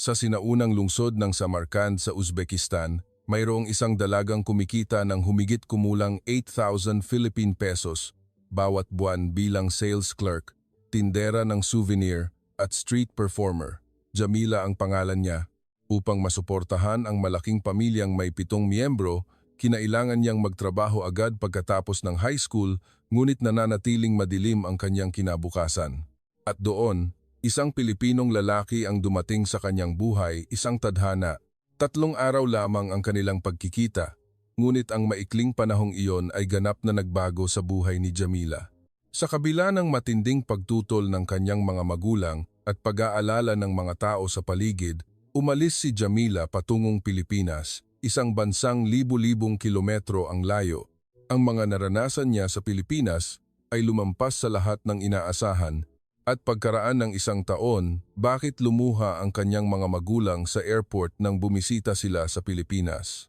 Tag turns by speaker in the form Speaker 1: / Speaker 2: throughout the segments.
Speaker 1: Sa sinaunang lungsod ng Samarkand sa Uzbekistan, mayroong isang dalagang kumikita ng humigit kumulang 8,000 Philippine pesos bawat buwan bilang sales clerk, tindera ng souvenir at street performer. Jamila ang pangalan niya. Upang masuportahan ang malaking pamilyang may 7 miyembro, kinailangan niyang magtrabaho agad pagkatapos ng high school, ngunit nananatiling madilim ang kanyang kinabukasan. At doon, isang Pilipinong lalaki ang dumating sa kanyang buhay, isang tadhana. 3 araw lamang ang kanilang pagkikita, ngunit ang maikling panahong iyon ay ganap na nagbago sa buhay ni Jamila. Sa kabila ng matinding pagtutol ng kanyang mga magulang at pag-aalala ng mga tao sa paligid, umalis si Jamila patungong Pilipinas, isang bansang libu-libong kilometro ang layo. Ang mga naranasan niya sa Pilipinas ay lumampas sa lahat ng inaasahan, at pagkaraan ng 1 taon, bakit lumuha ang kanyang mga magulang sa airport nang bumisita sila sa Pilipinas.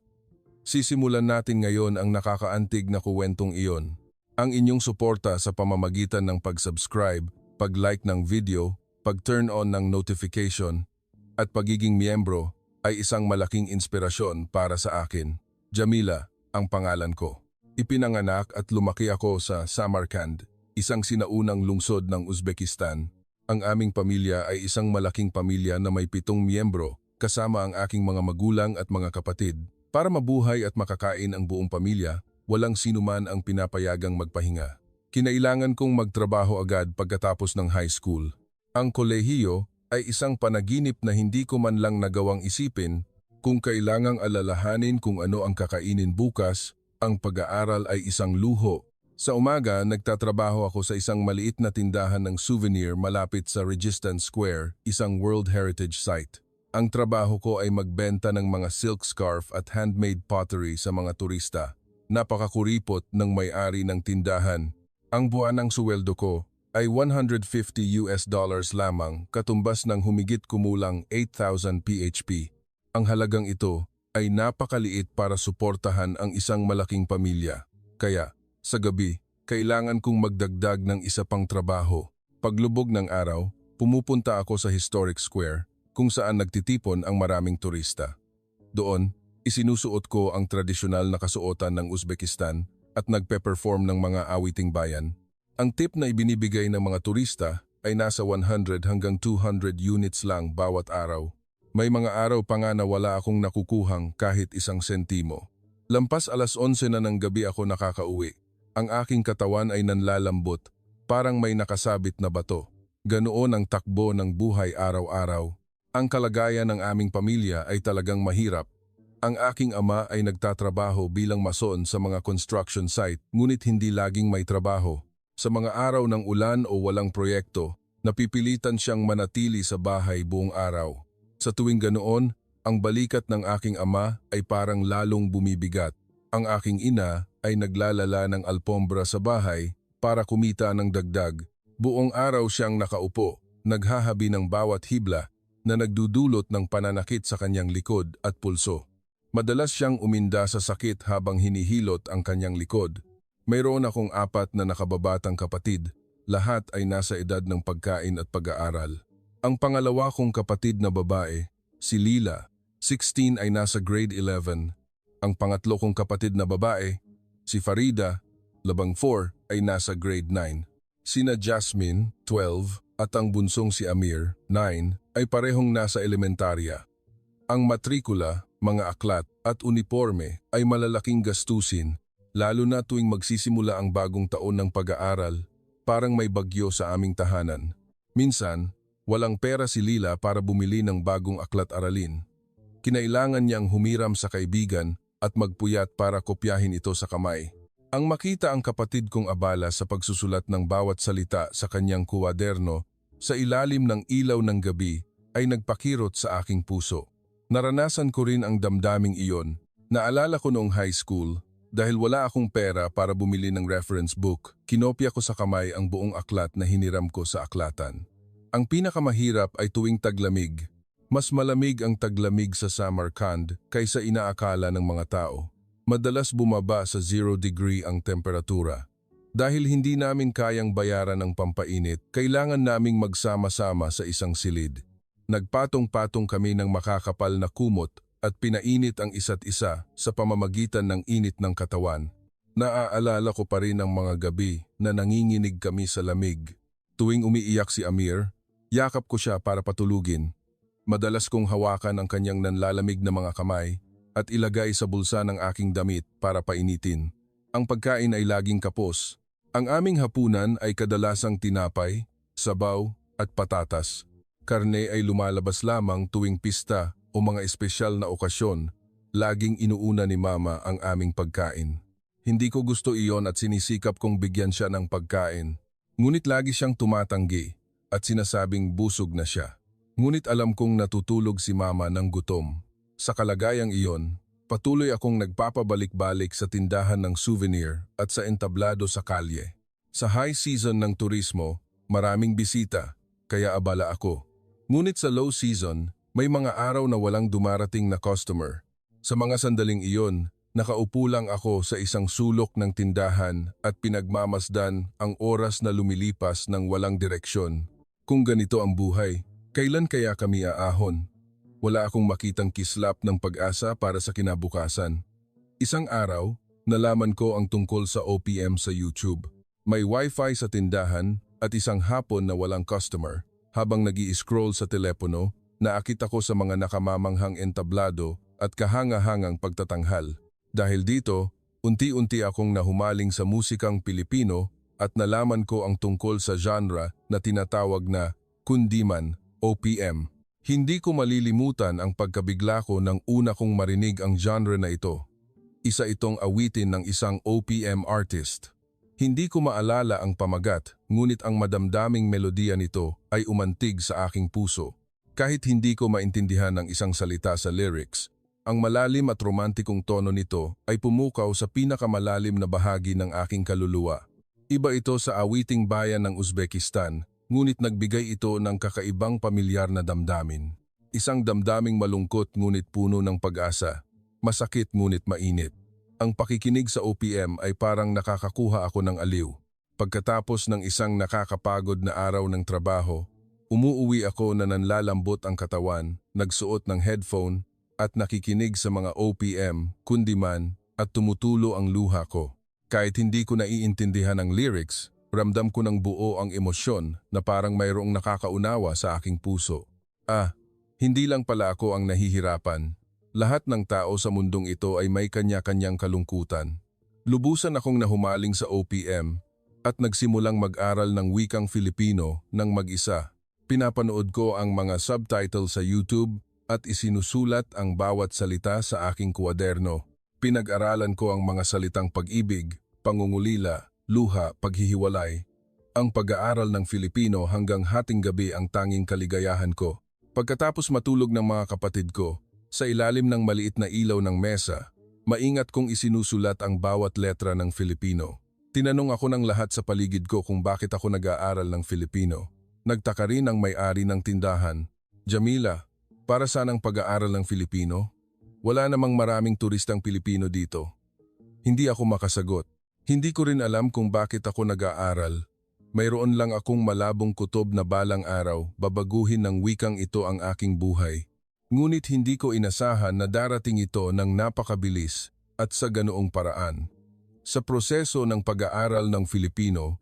Speaker 1: Sisimulan natin ngayon ang nakakaantig na kuwentong iyon. Ang inyong suporta sa pamamagitan ng pag-subscribe, pag-like ng video, pag-turn on ng notification, at pagiging miyembro ay isang malaking inspirasyon para sa akin. Jamila, ang pangalan ko. Ipinanganak at lumaki ako sa Samarkand, isang sinaunang lungsod ng Uzbekistan. Ang aming pamilya ay isang malaking pamilya na may 7 miyembro, kasama ang aking mga magulang at mga kapatid. Para mabuhay at makakain ang buong pamilya, walang sinuman ang pinapayagang magpahinga. Kinailangan kong magtrabaho agad pagkatapos ng high school. Ang kolehiyo ay isang panaginip na hindi ko man lang nagawang isipin. Kung kailangang alalahanin kung ano ang kakainin bukas, ang pag-aaral ay isang luho. Sa umaga, nagtatrabaho ako sa isang maliit na tindahan ng souvenir malapit sa Resistance Square, isang World Heritage Site. Ang trabaho ko ay magbenta ng mga silk scarf at handmade pottery sa mga turista. Napakakuripot ng may-ari ng tindahan. Ang buwanang suweldo ko ay $150 lamang, katumbas ng humigit kumulang 8,000 PHP. Ang halagang ito ay napakaliit para suportahan ang isang malaking pamilya. Kaya, sa gabi, kailangan kong magdagdag ng isa pang trabaho. Paglubog ng araw, pumupunta ako sa Historic Square, kung saan nagtitipon ang maraming turista. Doon, isinusuot ko ang tradisyonal na kasuotan ng Uzbekistan at nagpe-perform ng mga awiting bayan. Ang tip na ibinibigay ng mga turista ay nasa 100 hanggang 200 units lang bawat araw. May mga araw pa nga na wala akong nakukuhang kahit 1 sentimo. Lampas 11:00 na ng gabi ako nakakauwi. Ang aking katawan ay nanlalambot, parang may nakasabit na bato. Ganoon ang takbo ng buhay araw-araw. Ang kalagayan ng aming pamilya ay talagang mahirap. Ang aking ama ay nagtatrabaho bilang mason sa mga construction site, ngunit hindi laging may trabaho. Sa mga araw ng ulan o walang proyekto, napipilitan siyang manatili sa bahay buong araw. Sa tuwing ganoon, ang balikat ng aking ama ay parang lalong bumibigat. Ang aking ina ay naglalala ng alpombra sa bahay para kumita ng dagdag. Buong araw siyang nakaupo, naghahabi ng bawat hibla na nagdudulot ng pananakit sa kanyang likod at pulso. Madalas siyang uminda sa sakit habang hinihilot ang kanyang likod. Mayroon akong 4 na nakababatang kapatid, lahat ay nasa edad ng pagkain at pag-aaral. Ang pangalawa kong kapatid na babae, si Lila, 16 ay nasa grade 11. Ang pangatlo kong kapatid na babae, si Farida, 4 ay nasa grade 9. Sina Jasmine, 12, at ang bunsong si Amir, 9, ay parehong nasa elementarya. Ang matrikula, mga aklat, at uniforme ay malalaking gastusin, lalo na tuwing magsisimula ang bagong taon ng pag-aaral, parang may bagyo sa aming tahanan. Minsan, walang pera si Lila para bumili ng bagong aklat-aralin. Kinailangan niyang humiram sa kaibigan at magpuyat para kopyahin ito sa kamay. Ang makita ang kapatid kong abala sa pagsusulat ng bawat salita sa kanyang kuwaderno sa ilalim ng ilaw ng gabi ay nagpakirot sa aking puso. Naranasan ko rin ang damdaming iyon. Naalala ko noong high school, dahil wala akong pera para bumili ng reference book, kinopya ko sa kamay ang buong aklat na hiniram ko sa aklatan. Ang pinakamahirap ay tuwing taglamig. Mas malamig ang taglamig sa Samarkand kaysa inaakala ng mga tao. Madalas bumaba sa 0 degree ang temperatura. Dahil hindi namin kayang bayaran ang pampainit, kailangan naming magsama-sama sa isang silid. Nagpatong-patong kami ng makakapal na kumot at pinainit ang isa't isa sa pamamagitan ng init ng katawan. Naaalala ko pa rin ang mga gabi na nanginginig kami sa lamig. Tuwing umiiyak si Amir, yakap ko siya para patulugin. Madalas kong hawakan ang kanyang nanlalamig na mga kamay at ilagay sa bulsa ng aking damit para painitin. Ang pagkain ay laging kapos. Ang aming hapunan ay kadalasang tinapay, sabaw at patatas. Karne ay lumalabas lamang tuwing pista o mga espesyal na okasyon. Laging inuuna ni Mama ang aming pagkain. Hindi ko gusto iyon at sinisikap kong bigyan siya ng pagkain. Ngunit lagi siyang tumatanggi at sinasabing busog na siya. Ngunit alam kong natutulog si Mama ng gutom. Sa kalagayang iyon, patuloy akong nagpapabalik-balik sa tindahan ng souvenir at sa entablado sa kalye. Sa high season ng turismo, maraming bisita, kaya abala ako. Ngunit sa low season, may mga araw na walang dumarating na customer. Sa mga sandaling iyon, nakaupo lang ako sa isang sulok ng tindahan at pinagmamasdan ang oras na lumilipas ng walang direksyon. Kung ganito ang buhay, kailan kaya kami aahon? Wala akong makitang kislap ng pag-asa para sa kinabukasan. Isang araw, nalaman ko ang tungkol sa OPM sa YouTube. May wifi sa tindahan at isang hapon na walang customer. Habang nag-i-scroll sa telepono, naakit ako sa mga nakamamanghang entablado at kahanga-hangang pagtatanghal. Dahil dito, unti-unti akong nahumaling sa musikang Pilipino at nalaman ko ang tungkol sa genre na tinatawag na kundiman, OPM. Hindi ko malilimutan ang pagkabigla ko nang una kong marinig ang genre na ito. Isa itong awitin ng isang OPM artist. Hindi ko maalala ang pamagat, ngunit ang madamdaming melodiya nito ay umantig sa aking puso. Kahit hindi ko maintindihan ang isang salita sa lyrics, ang malalim at romantikong tono nito ay pumukaw sa pinakamalalim na bahagi ng aking kaluluwa. Iba ito sa awiting bayan ng Uzbekistan, ngunit nagbigay ito ng kakaibang pamilyar na damdamin. Isang damdaming malungkot ngunit puno ng pag-asa, masakit ngunit mainit. Ang pakikinig sa OPM ay parang nakakakuha ako ng aliw. Pagkatapos ng isang nakakapagod na araw ng trabaho, umuuwi ako na nanlalambot ang katawan, nagsuot ng headphone at nakikinig sa mga OPM, kundiman at tumutulo ang luha ko. Kahit hindi ko naiintindihan ang lyrics, ramdam ko ng buo ang emosyon na parang mayroong nakakaunawa sa aking puso. Hindi lang pala ako ang nahihirapan. Lahat ng tao sa mundong ito ay may kanya-kanyang kalungkutan. Lubusan akong nahumaling sa OPM at nagsimulang mag-aral ng wikang Filipino ng mag-isa. Pinapanood ko ang mga subtitle sa YouTube at isinusulat ang bawat salita sa aking kwaderno. Pinag-aralan ko ang mga salitang pag-ibig, pangungulila, luha, paghihiwalay. Ang pag-aaral ng Filipino hanggang hating gabi ang tanging kaligayahan ko. Pagkatapos matulog ng mga kapatid ko, sa ilalim ng maliit na ilaw ng mesa, maingat kong isinusulat ang bawat letra ng Filipino. Tinanong ako ng lahat sa paligid ko kung bakit ako nag-aaral ng Filipino. Nagtaka rin ang may-ari ng tindahan. Jamila, para saan ang pag-aaral ng Filipino? Wala namang maraming turistang Pilipino dito. Hindi ako makasagot. Hindi ko rin alam kung bakit ako nag-aaral. Mayroon lang akong malabong kutob na balang araw, babaguhin ng wikang ito ang aking buhay. Ngunit hindi ko inasahan na darating ito ng napakabilis at sa ganoong paraan. Sa proseso ng pag-aaral ng Filipino,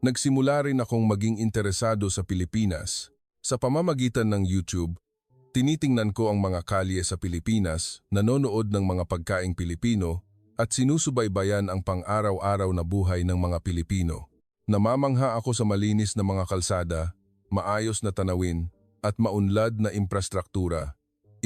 Speaker 1: nagsimula rin akong maging interesado sa Pilipinas. Sa pamamagitan ng YouTube, tinitingnan ko ang mga kalye sa Pilipinas, nanonood ng mga pagkaing Pilipino, at sinusubaybayan ang pang-araw-araw na buhay ng mga Pilipino. Namamangha ako sa malinis na mga kalsada, maayos na tanawin, at maunlad na infrastruktura.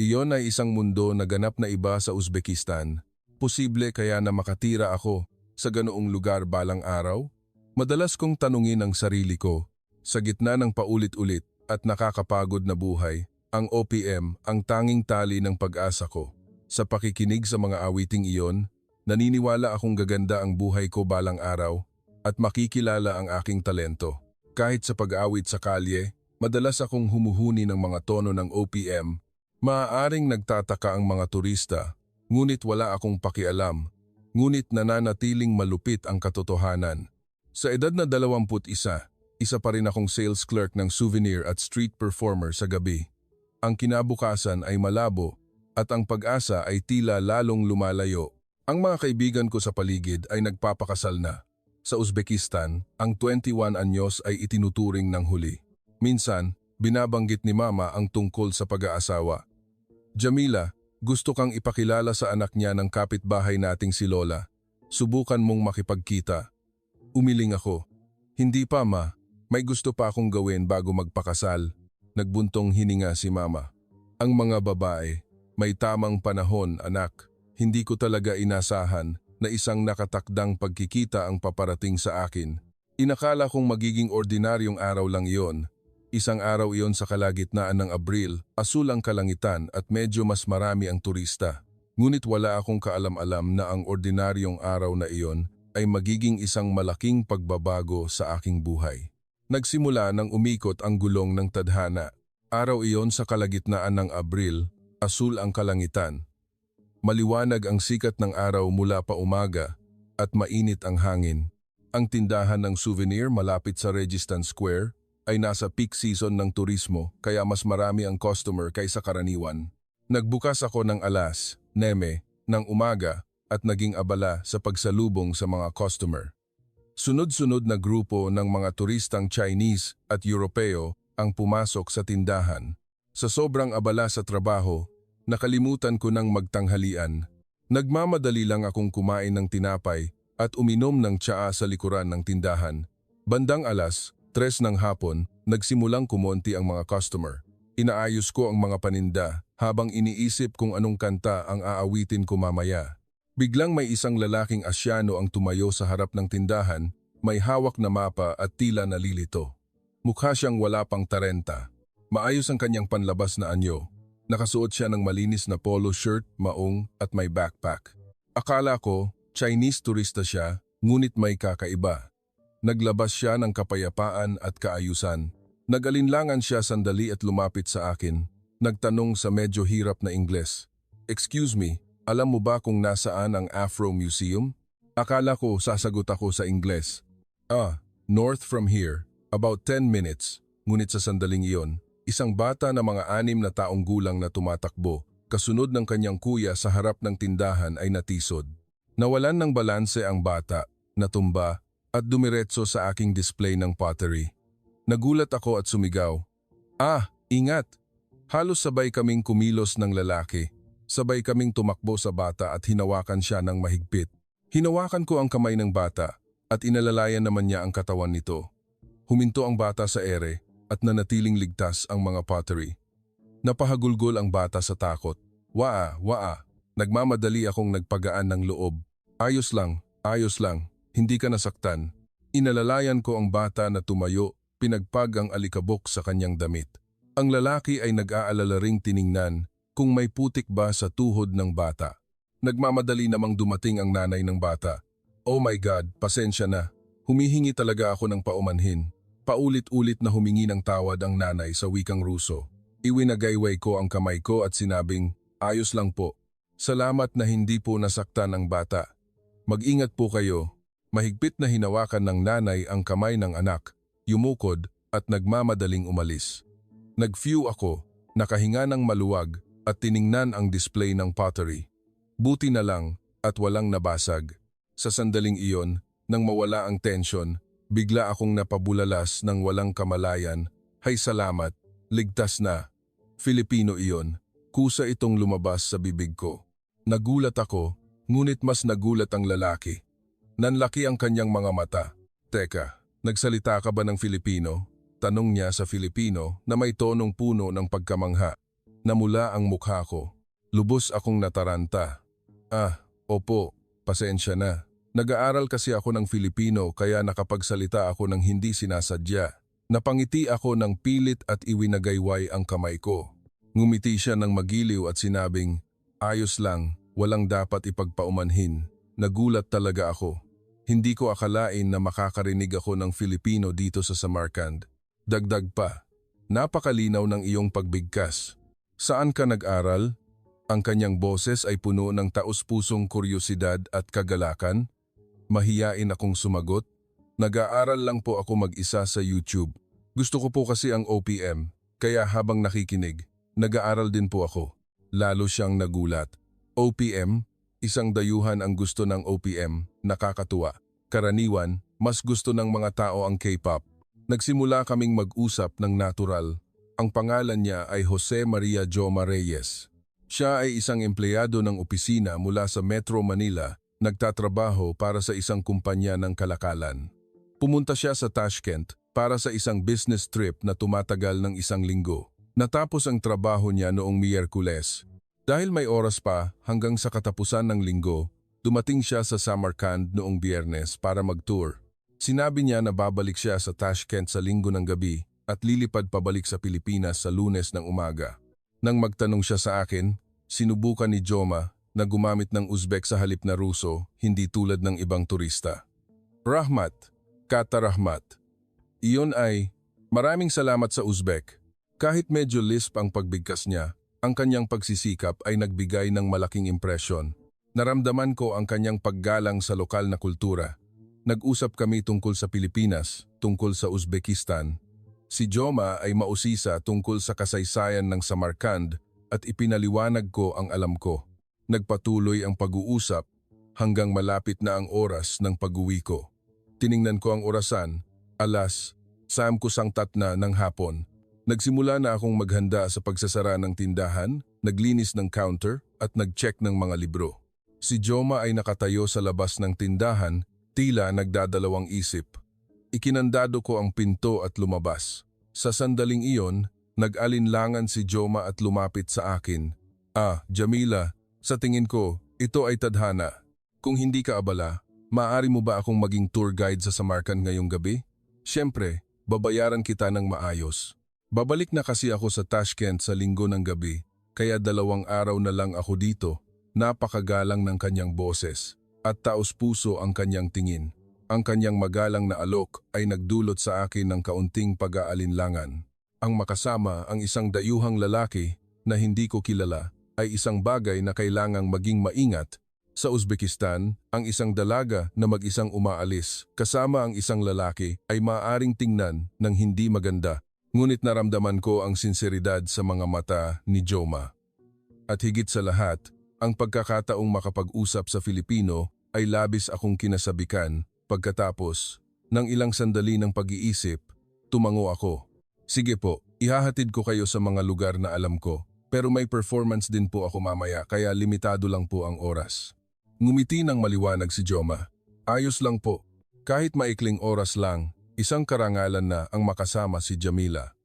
Speaker 1: Iyon ay isang mundo na ganap na iba sa Uzbekistan. Posible kaya na makatira ako sa ganoong lugar balang araw? Madalas kong tanungin ang sarili ko, sa gitna ng paulit-ulit at nakakapagod na buhay, ang OPM ang tanging tali ng pag-asa ko. Sa pakikinig sa mga awiting iyon, naniniwala akong gaganda ang buhay ko balang araw at makikilala ang aking talento. Kahit sa pag-awit sa kalye, madalas akong humuhuni ng mga tono ng OPM. Maaaring nagtataka ang mga turista, ngunit wala akong pakialam, ngunit nananatiling malupit ang katotohanan. Sa edad na 21, isa pa rin akong sales clerk ng souvenir at street performer sa gabi. Ang kinabukasan ay malabo at ang pag-asa ay tila lalong lumalayo. Ang mga kaibigan ko sa paligid ay nagpapakasal na. Sa Uzbekistan, ang 21 anyos ay itinuturing ng huli. Minsan, binabanggit ni Mama ang tungkol sa pag-aasawa. Jamila, gusto kang ipakilala sa anak niya ng kapitbahay nating si Lola. Subukan mong makipagkita. Umiling ako. Hindi pa, Ma. May gusto pa akong gawin bago magpakasal. Nagbuntong hininga si Mama. Ang mga babae, may tamang panahon, anak. Hindi ko talaga inasahan na isang nakatakdang pagkikita ang paparating sa akin. Inakala kong magiging ordinaryong araw lang iyon. Isang araw iyon sa kalagitnaan ng Abril, asul ang kalangitan at medyo mas marami ang turista. Ngunit wala akong kaalam-alam na ang ordinaryong araw na iyon ay magiging isang malaking pagbabago sa aking buhay. Nagsimula nang umikot ang gulong ng tadhana. Araw iyon sa kalagitnaan ng Abril, asul ang kalangitan. Maliwanag ang sikat ng araw mula pa umaga at mainit ang hangin. Ang tindahan ng souvenir malapit sa Registan Square ay nasa peak season ng turismo kaya mas marami ang customer kaysa karaniwan. Nagbukas ako ng 9:00 ng umaga at naging abala sa pagsalubong sa mga customer. Sunod-sunod na grupo ng mga turistang Chinese at Europeo ang pumasok sa tindahan. Sa sobrang abala sa trabaho, nakalimutan ko ng magtanghalian. Nagmamadali lang akong kumain ng tinapay at uminom ng tsaa sa likuran ng tindahan. Bandang 3:00 ng hapon, nagsimulang kumonti ang mga customer. Inaayos ko ang mga paninda habang iniisip kung anong kanta ang aawitin ko mamaya. Biglang may isang lalaking Asyano ang tumayo sa harap ng tindahan, may hawak na mapa at tila nalilito. Mukha siyang wala pang 30. Maayos ang kanyang panlabas na anyo. Nakasuot siya ng malinis na polo shirt, maong at may backpack. Akala ko, Chinese turista siya, ngunit may kakaiba. Naglabas siya ng kapayapaan at kaayusan. Nag-alinlangan siya sandali at lumapit sa akin. Nagtanong sa medyo hirap na Ingles. "Excuse me, alam mo ba kung nasaan ang Afro Museum?" Akala ko sasagot ako sa Ingles. North from here, about 10 minutes. Ngunit sa sandaling iyon, isang bata na mga 6 na taong gulang na tumatakbo, kasunod ng kanyang kuya sa harap ng tindahan ay natisod. Nawalan ng balanse ang bata, natumba, at dumiretso sa aking display ng pottery. Nagulat ako at sumigaw. Ingat! Halos sabay kaming kumilos ng lalaki. Sabay kaming tumakbo sa bata at hinawakan siya ng mahigpit. Hinawakan ko ang kamay ng bata at inalalayan naman niya ang katawan nito. Huminto ang bata sa ere at nanatiling ligtas ang mga pottery. Napahagulgol ang bata sa takot. Waa. Nagmamadali akong nagpagaan ng loob. Ayos lang, hindi ka nasaktan. Inalalayan ko ang bata na tumayo, pinagpag ang alikabok sa kanyang damit. Ang lalaki ay nag-aalala ring tiningnan kung may putik ba sa tuhod ng bata. Nagmamadali namang dumating ang nanay ng bata. Oh my God, pasensya na. Humihingi talaga ako ng paumanhin. Paulit-ulit na humingi ng tawad ang nanay sa wikang Ruso. Iwinagayway ko ang kamay ko at sinabing, "Ayos lang po. Salamat na hindi po nasaktan ang bata. Mag-ingat po kayo." Mahigpit na hinawakan ng nanay ang kamay ng anak, yumukod at nagmamadaling umalis. Nag-view ako, nakahinga ng maluwag at tiningnan ang display ng pottery. Buti na lang at walang nabasag. Sa sandaling iyon, nang mawala ang tensyon, bigla akong napabulalas ng walang kamalayan. Hay salamat, ligtas na. Filipino iyon. Kusa itong lumabas sa bibig ko. Nagulat ako, ngunit mas nagulat ang lalaki. Nanlaki ang kanyang mga mata. "Teka, nagsalita ka ba ng Filipino?" Tanong niya sa Filipino na may tonong puno ng pagkamangha. Namula ang mukha ko. Lubos akong nataranta. Opo, pasensya na. Nag-aaral kasi ako ng Filipino kaya nakapagsalita ako ng hindi sinasadya. Napangiti ako ng pilit at iwinagayway ang kamay ko. Ngumiti siya ng magiliw at sinabing, "Ayos lang, walang dapat ipagpaumanhin." Nagulat talaga ako. Hindi ko akalain na makakarinig ako ng Filipino dito sa Samarkand. Dagdag pa, napakalinaw ng iyong pagbigkas. Saan ka nag-aral? Ang kanyang boses ay puno ng taus-pusong kuryosidad at kagalakan. Mahiyain akong sumagot. Nag-aaral lang po ako mag-isa sa YouTube. Gusto ko po kasi ang OPM, kaya habang nakikinig, Nag-aaral din po ako. Lalo siyang nagulat. OPM? Isang dayuhan ang gusto ng OPM, nakakatuwa. Karaniwan, mas gusto ng mga tao ang K-pop. Nagsimula kaming mag-usap ng natural. Ang pangalan niya ay Jose Maria Joma Reyes. Siya ay isang empleyado ng opisina mula sa Metro Manila, nagtatrabaho para sa isang kumpanya ng kalakalan. Pumunta siya sa Tashkent para sa isang business trip na tumatagal ng 1 linggo. Natapos ang trabaho niya noong Miyerkules. Dahil may oras pa hanggang sa katapusan ng linggo, dumating siya sa Samarkand noong Biyernes para mag-tour. Sinabi niya na babalik siya sa Tashkent sa linggo ng gabi at lilipad pabalik sa Pilipinas sa Lunes ng umaga. Nang magtanong siya sa akin, sinubukan ni Joma na gumamit ng Uzbek sa halip na Ruso, hindi tulad ng ibang turista. Rahmat, Kata Rahmat. Iyon ay, maraming salamat sa Uzbek. Kahit medyo lisp ang pagbigkas niya, ang kanyang pagsisikap ay nagbigay ng malaking impresyon. Naramdaman ko ang kanyang paggalang sa lokal na kultura. Nag-usap kami tungkol sa Pilipinas, tungkol sa Uzbekistan. Si Joma ay mausisa tungkol sa kasaysayan ng Samarkand at ipinaliwanag ko ang alam ko. Nagpatuloy ang pag-uusap hanggang malapit na ang oras ng pag-uwi ko. Tiningnan ko ang orasan, alas, 9:00 na ng hapon. Nagsimula na akong maghanda sa pagsasara ng tindahan, naglinis ng counter at nag-check ng mga libro. Si Joma ay nakatayo sa labas ng tindahan, tila nagdadalawang isip. Ikinandado ko ang pinto at lumabas. Sa sandaling iyon, nag-alinlangan si Joma at lumapit sa akin. Jamila, sa tingin ko, ito ay tadhana. Kung hindi ka abala, maaari mo ba akong maging tour guide sa Samarkand ngayong gabi? Siyempre, babayaran kita ng maayos. Babalik na kasi ako sa Tashkent sa linggo ng gabi, kaya 2 araw na lang ako dito. Napakagalang ng kanyang boses at taos-puso ang kanyang tingin. Ang kanyang magalang na alok ay nagdulot sa akin ng kaunting pag-aalinlangan. Ang makasama ang isang dayuhang lalaki na hindi ko kilala ay isang bagay na kailangang maging maingat. Sa Uzbekistan, ang isang dalaga na mag-isang umaalis kasama ang isang lalaki ay maaaring tingnan ng hindi maganda. Ngunit naramdaman ko ang sinseridad sa mga mata ni Joma. At higit sa lahat, ang pagkakataong makapag-usap sa Filipino ay labis akong kinasabikan. Pagkatapos ng ilang sandali ng pag-iisip, tumango ako. Sige po, ihahatid ko kayo sa mga lugar na alam ko, pero may performance din po ako mamaya kaya limitado lang po ang oras. Ngumiti ng maliwanag si Joma. Ayos lang po, kahit maikling oras lang. Isang karangalan na ang makasama si Jamila.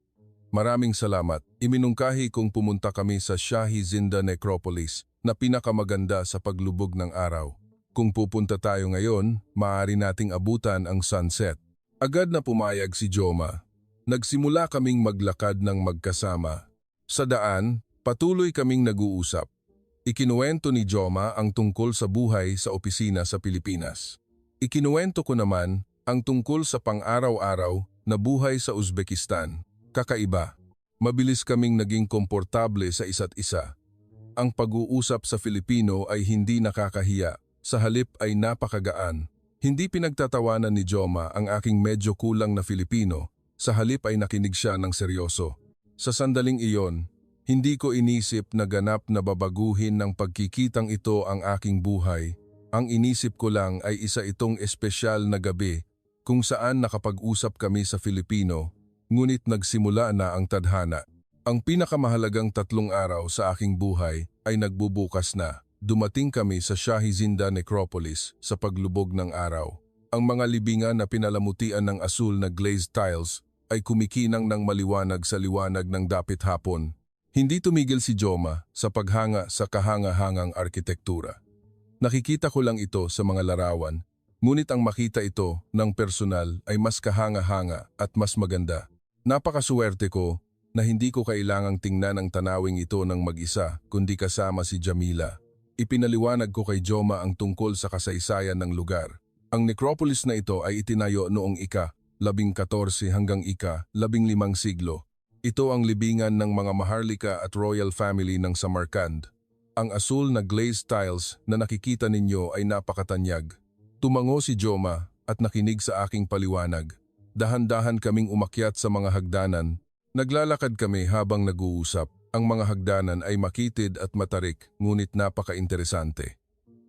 Speaker 1: Maraming salamat. Iminungkahi kong pumunta kami sa Shahi Zinda Necropolis na pinakamaganda sa paglubog ng araw. Kung pupunta tayo ngayon, maaari nating abutan ang sunset. Agad na pumayag si Joma. Nagsimula kaming maglakad ng magkasama. Sa daan, patuloy kaming nag-uusap. Ikinuwento ni Joma ang tungkol sa buhay sa opisina sa Pilipinas. Ikinuwento ko naman ang tungkol sa pang-araw-araw na buhay sa Uzbekistan. Kakaiba. Mabilis kaming naging komportable sa isa't isa. Ang pag-uusap sa Filipino ay hindi nakakahiya, sa halip ay napakagaan. Hindi pinagtatawanan ni Joma ang aking medyo kulang na Filipino, sa halip ay nakinig siya ng seryoso. Sa sandaling iyon, hindi ko inisip na ganap na babaguhin ng pagkikitang ito ang aking buhay. Ang inisip ko lang ay isa itong espesyal na gabi kung saan nakapag-usap kami sa Filipino, ngunit nagsimula na ang tadhana. Ang pinakamahalagang 3 araw sa aking buhay ay nagbubukas na. Dumating kami sa Shahi Zinda Necropolis sa paglubog ng araw. Ang mga libingan na pinalamutian ng asul na glazed tiles ay kumikinang ng maliwanag sa liwanag ng dapit hapon. Hindi tumigil si Joma sa paghanga sa kahanga-hangang arkitektura. Nakikita ko lang ito sa mga larawan. Ngunit ang makita ito ng personal ay mas kahanga-hanga at mas maganda. Napakaswerte ko na hindi ko kailangang tingnan ang tanawing ito ng mag-isa kundi kasama si Jamila. Ipinaliwanag ko kay Joma ang tungkol sa kasaysayan ng lugar. Ang necropolis na ito ay itinayo noong ika-14 hanggang ika-15 siglo. Ito ang libingan ng mga Maharlika at royal family ng Samarkand. Ang asul na glazed tiles na nakikita ninyo ay napakatanyag. Tumango si Joma at nakinig sa aking paliwanag. Dahan-dahan kaming umakyat sa mga hagdanan. Naglalakad kami habang nag-uusap Ang mga hagdanan ay makitid at matarik ngunit napaka-interesante.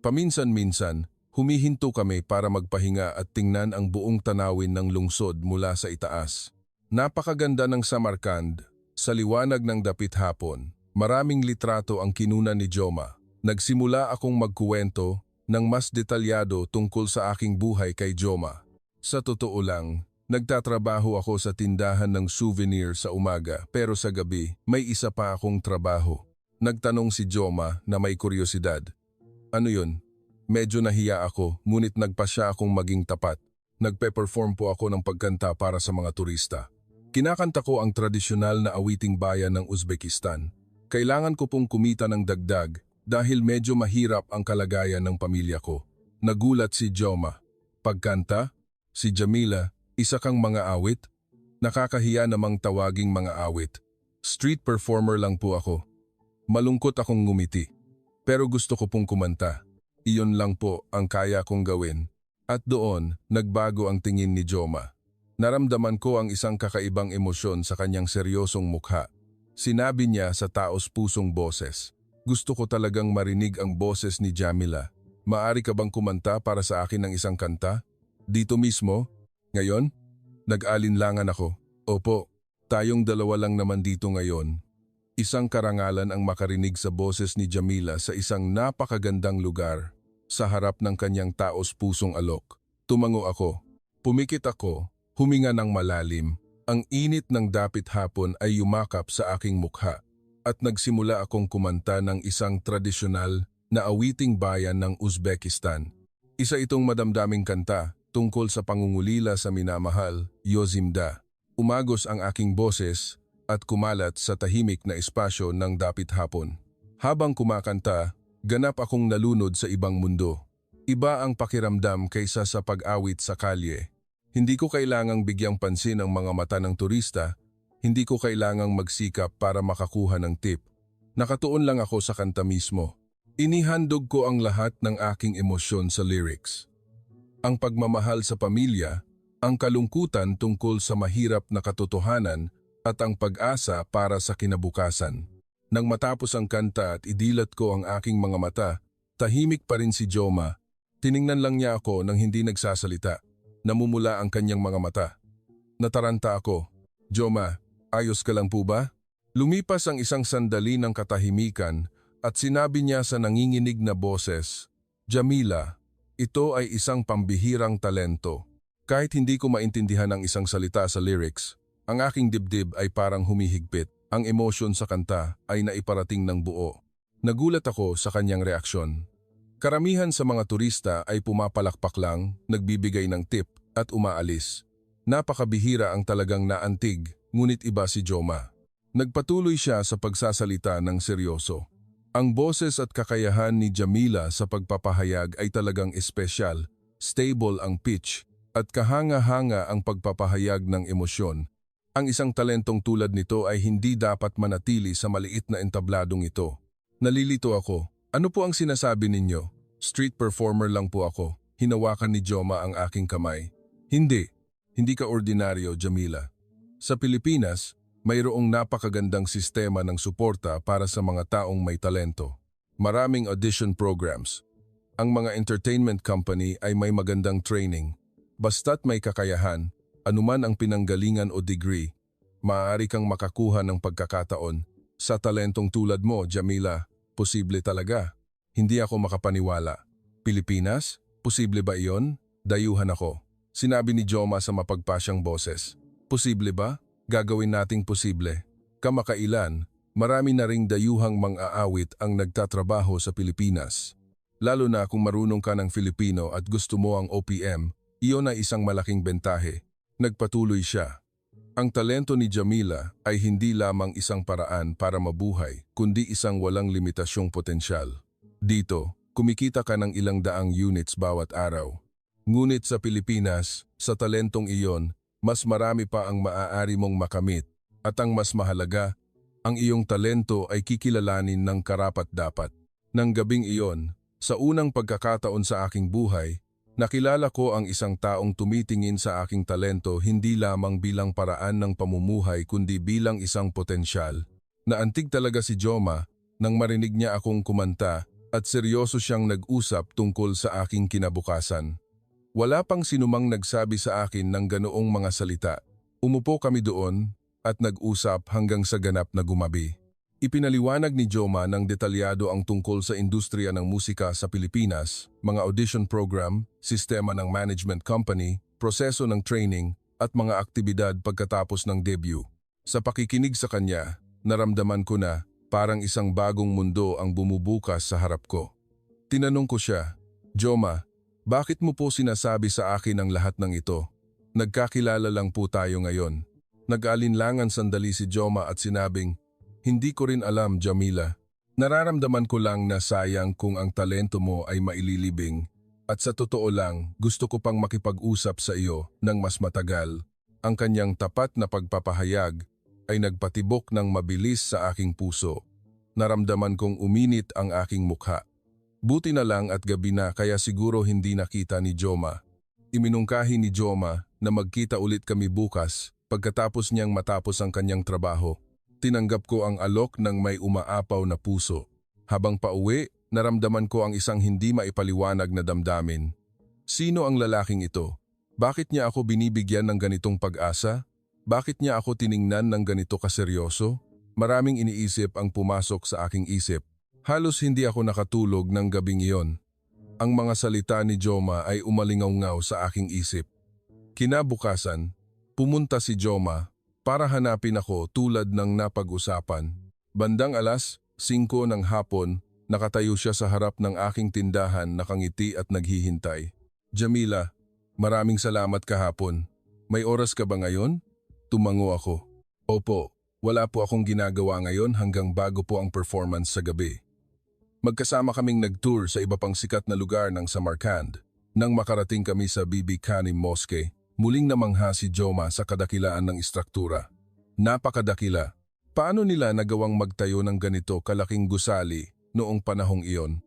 Speaker 1: Paminsan-minsan, humihinto kami para magpahinga at tingnan ang buong tanawin ng lungsod mula sa itaas. Napakaganda ng Samarkand, sa liwanag ng dapit hapon. Maraming litrato ang kinuna ni Joma. Nagsimula akong magkuwento ng mas detalyado tungkol sa aking buhay kay Joma. Sa totoo lang, nagtatrabaho ako sa tindahan ng souvenir sa umaga pero sa gabi may isa pa akong trabaho. Nagtanong si Joma na may kuryosidad. Ano yun? Medyo nahiya ako ngunit nagpasya akong maging tapat. Nagpe-perform po ako ng pagkanta para sa mga turista. Kinakanta ko ang tradisyonal na awiting bayan ng Uzbekistan. Kailangan ko pong kumita ng dagdag dahil medyo mahirap ang kalagayan ng pamilya ko. Nagulat si Joma. Pagkanta? Si Jamila, isa kang mga awit? Nakakahiya namang tawaging mga awit. Street performer lang po ako. Malungkot akong ngumiti. Pero gusto ko pong kumanta. Iyon lang po ang kaya kong gawin. At doon, nagbago ang tingin ni Joma. Naramdaman ko ang isang kakaibang emosyon sa kanyang seryosong mukha. Sinabi niya sa taos-pusong boses. Gusto ko talagang marinig ang boses ni Jamila. Maari ka bang kumanta para sa akin ng isang kanta? Dito mismo? Ngayon? Nag-alinlangan ako. Opo, tayong dalawa lang naman dito ngayon. Isang karangalan ang makarinig sa boses ni Jamila sa isang napakagandang lugar sa harap ng kanyang taos-pusong alok. Tumango ako. Pumikit ako, huminga ng malalim. Ang init ng dapit hapon ay yumakap sa aking mukha. At nagsimula akong kumanta ng isang tradisyonal na awiting bayan ng Uzbekistan. Isa itong madamdaming kanta tungkol sa pangungulila sa minamahal, Yozimda. Umagos ang aking boses at kumalat sa tahimik na espasyo ng dapit hapon. Habang kumakanta, ganap akong nalunod sa ibang mundo. Iba ang pakiramdam kaysa sa pag-awit sa kalye. Hindi ko kailangang bigyang pansin ang mga mata ng turista. Hindi ko kailangang magsikap para makakuha ng tip. Nakatuon lang ako sa kanta mismo. Inihandog ko ang lahat ng aking emosyon sa lyrics. Ang pagmamahal sa pamilya, ang kalungkutan tungkol sa mahirap na katotohanan at ang pag-asa para sa kinabukasan. Nang matapos ang kanta at idilat ko ang aking mga mata, tahimik pa rin si Joma. Tiningnan lang niya ako nang hindi nagsasalita. Namumula ang kanyang mga mata. Nataranta ako. Joma, ayos ka lang po ba? Lumipas ang isang sandali ng katahimikan at sinabi niya sa nanginginig na boses, Jamila, ito ay isang pambihirang talento. Kahit hindi ko maintindihan ang isang salita sa lyrics, ang aking dibdib ay parang humihigpit. Ang emosyon sa kanta ay naiparating ng buo. Nagulat ako sa kanyang reaksyon. Karamihan sa mga turista ay pumapalakpak lang, nagbibigay ng tip at umaalis. Napakabihira ang talagang naantig, ngunit iba si Joma. Nagpatuloy siya sa pagsasalita ng seryoso. Ang boses at kakayahan ni Jamila sa pagpapahayag ay talagang espesyal, stable ang pitch, at kahanga-hanga ang pagpapahayag ng emosyon. Ang isang talentong tulad nito ay hindi dapat manatili sa maliit na entabladong ito. Nalilito ako. Ano po ang sinasabi ninyo? Street performer lang po ako. Hinawakan ni Joma ang aking kamay. Hindi ka ordinaryo, Jamila. Sa Pilipinas, mayroong napakagandang sistema ng suporta para sa mga taong may talento. Maraming audition programs. Ang mga entertainment company ay may magandang training. Basta't may kakayahan, anuman ang pinanggalingan o degree, maaari kang makakuha ng pagkakataon. Sa talentong tulad mo, Jamila, posible talaga. Hindi ako makapaniwala. Pilipinas? Posible ba iyon? Dayuhan ako. Sinabi ni Joma sa mapagpasyang boses. Posible ba? Gagawin nating posible. Kamakailan, marami na ring dayuhang mang-aawit ang nagtatrabaho sa Pilipinas. Lalo na kung marunong ka ng Filipino at gusto mo ang OPM, iyon ay isang malaking bentahe. Nagpatuloy siya. Ang talento ni Jamila ay hindi lamang isang paraan para mabuhay, kundi isang walang limitasyong potensyal. Dito, kumikita ka ng ilang daang units bawat araw. Ngunit sa Pilipinas, sa talentong iyon, mas marami pa ang maaari mong makamit. At ang mas mahalaga, ang iyong talento ay kikilalanin ng karapat-dapat. Nang gabing iyon, sa unang pagkakataon sa aking buhay, nakilala ko ang isang taong tumitingin sa aking talento hindi lamang bilang paraan ng pamumuhay kundi bilang isang potensyal. Naantig talaga si Joma nang marinig niya akong kumanta at seryoso siyang nag-usap tungkol sa aking kinabukasan. Wala pang sinumang nagsabi sa akin ng ganoong mga salita. Umupo kami doon at nag-usap hanggang sa ganap na gumabi. Ipinaliwanag ni Joma ng detalyado ang tungkol sa industriya ng musika sa Pilipinas, mga audition program, sistema ng management company, proseso ng training at mga aktibidad pagkatapos ng debut. Sa pakikinig sa kanya, naramdaman ko na parang isang bagong mundo ang bumubukas sa harap ko. Tinanong ko siya, "Joma, bakit mo po sinasabi sa akin ang lahat ng ito? Nagkakilala lang po tayo ngayon." Nag-alinlangan sandali si Joma at sinabing, "Hindi ko rin alam, Jamila. Nararamdaman ko lang na sayang kung ang talento mo ay maililibing at sa totoo lang gusto ko pang makipag-usap sa iyo ng mas matagal." Ang kanyang tapat na pagpapahayag ay nagpatibok ng mabilis sa aking puso. Naramdaman kong uminit ang aking mukha. Buti na lang at gabi na kaya siguro hindi nakita ni Joma. Iminungkahi ni Joma na magkita ulit kami bukas pagkatapos niyang matapos ang kanyang trabaho. Tinanggap ko ang alok ng may umaapaw na puso. Habang pauwi, naramdaman ko ang isang hindi maipaliwanag na damdamin. Sino ang lalaking ito? Bakit niya ako binibigyan ng ganitong pag-asa? Bakit niya ako tiningnan ng ganito kaseryoso? Maraming iniisip ang pumasok sa aking isip. Halos hindi ako nakatulog ng gabing iyon. Ang mga salita ni Joma ay umalingaw-ngaw sa aking isip. Kinabukasan, pumunta si Joma para hanapin ako tulad ng napag-usapan. Bandang alas 5 ng hapon, nakatayo siya sa harap ng aking tindahan, nakangiti at naghihintay. "Jamila, maraming salamat kahapon. May oras ka ba ngayon?" Tumango ako. "Opo, wala po akong ginagawa ngayon hanggang bago po ang performance sa gabi." Magkasama kaming nag-tour sa iba pang sikat na lugar ng Samarkand. Nang makarating kami sa Bibi Kanim Mosque, muling namangha si Joma sa kadakilaan ng istruktura. Napakadakila. Paano nila nagawang magtayo ng ganito kalaking gusali noong panahong iyon?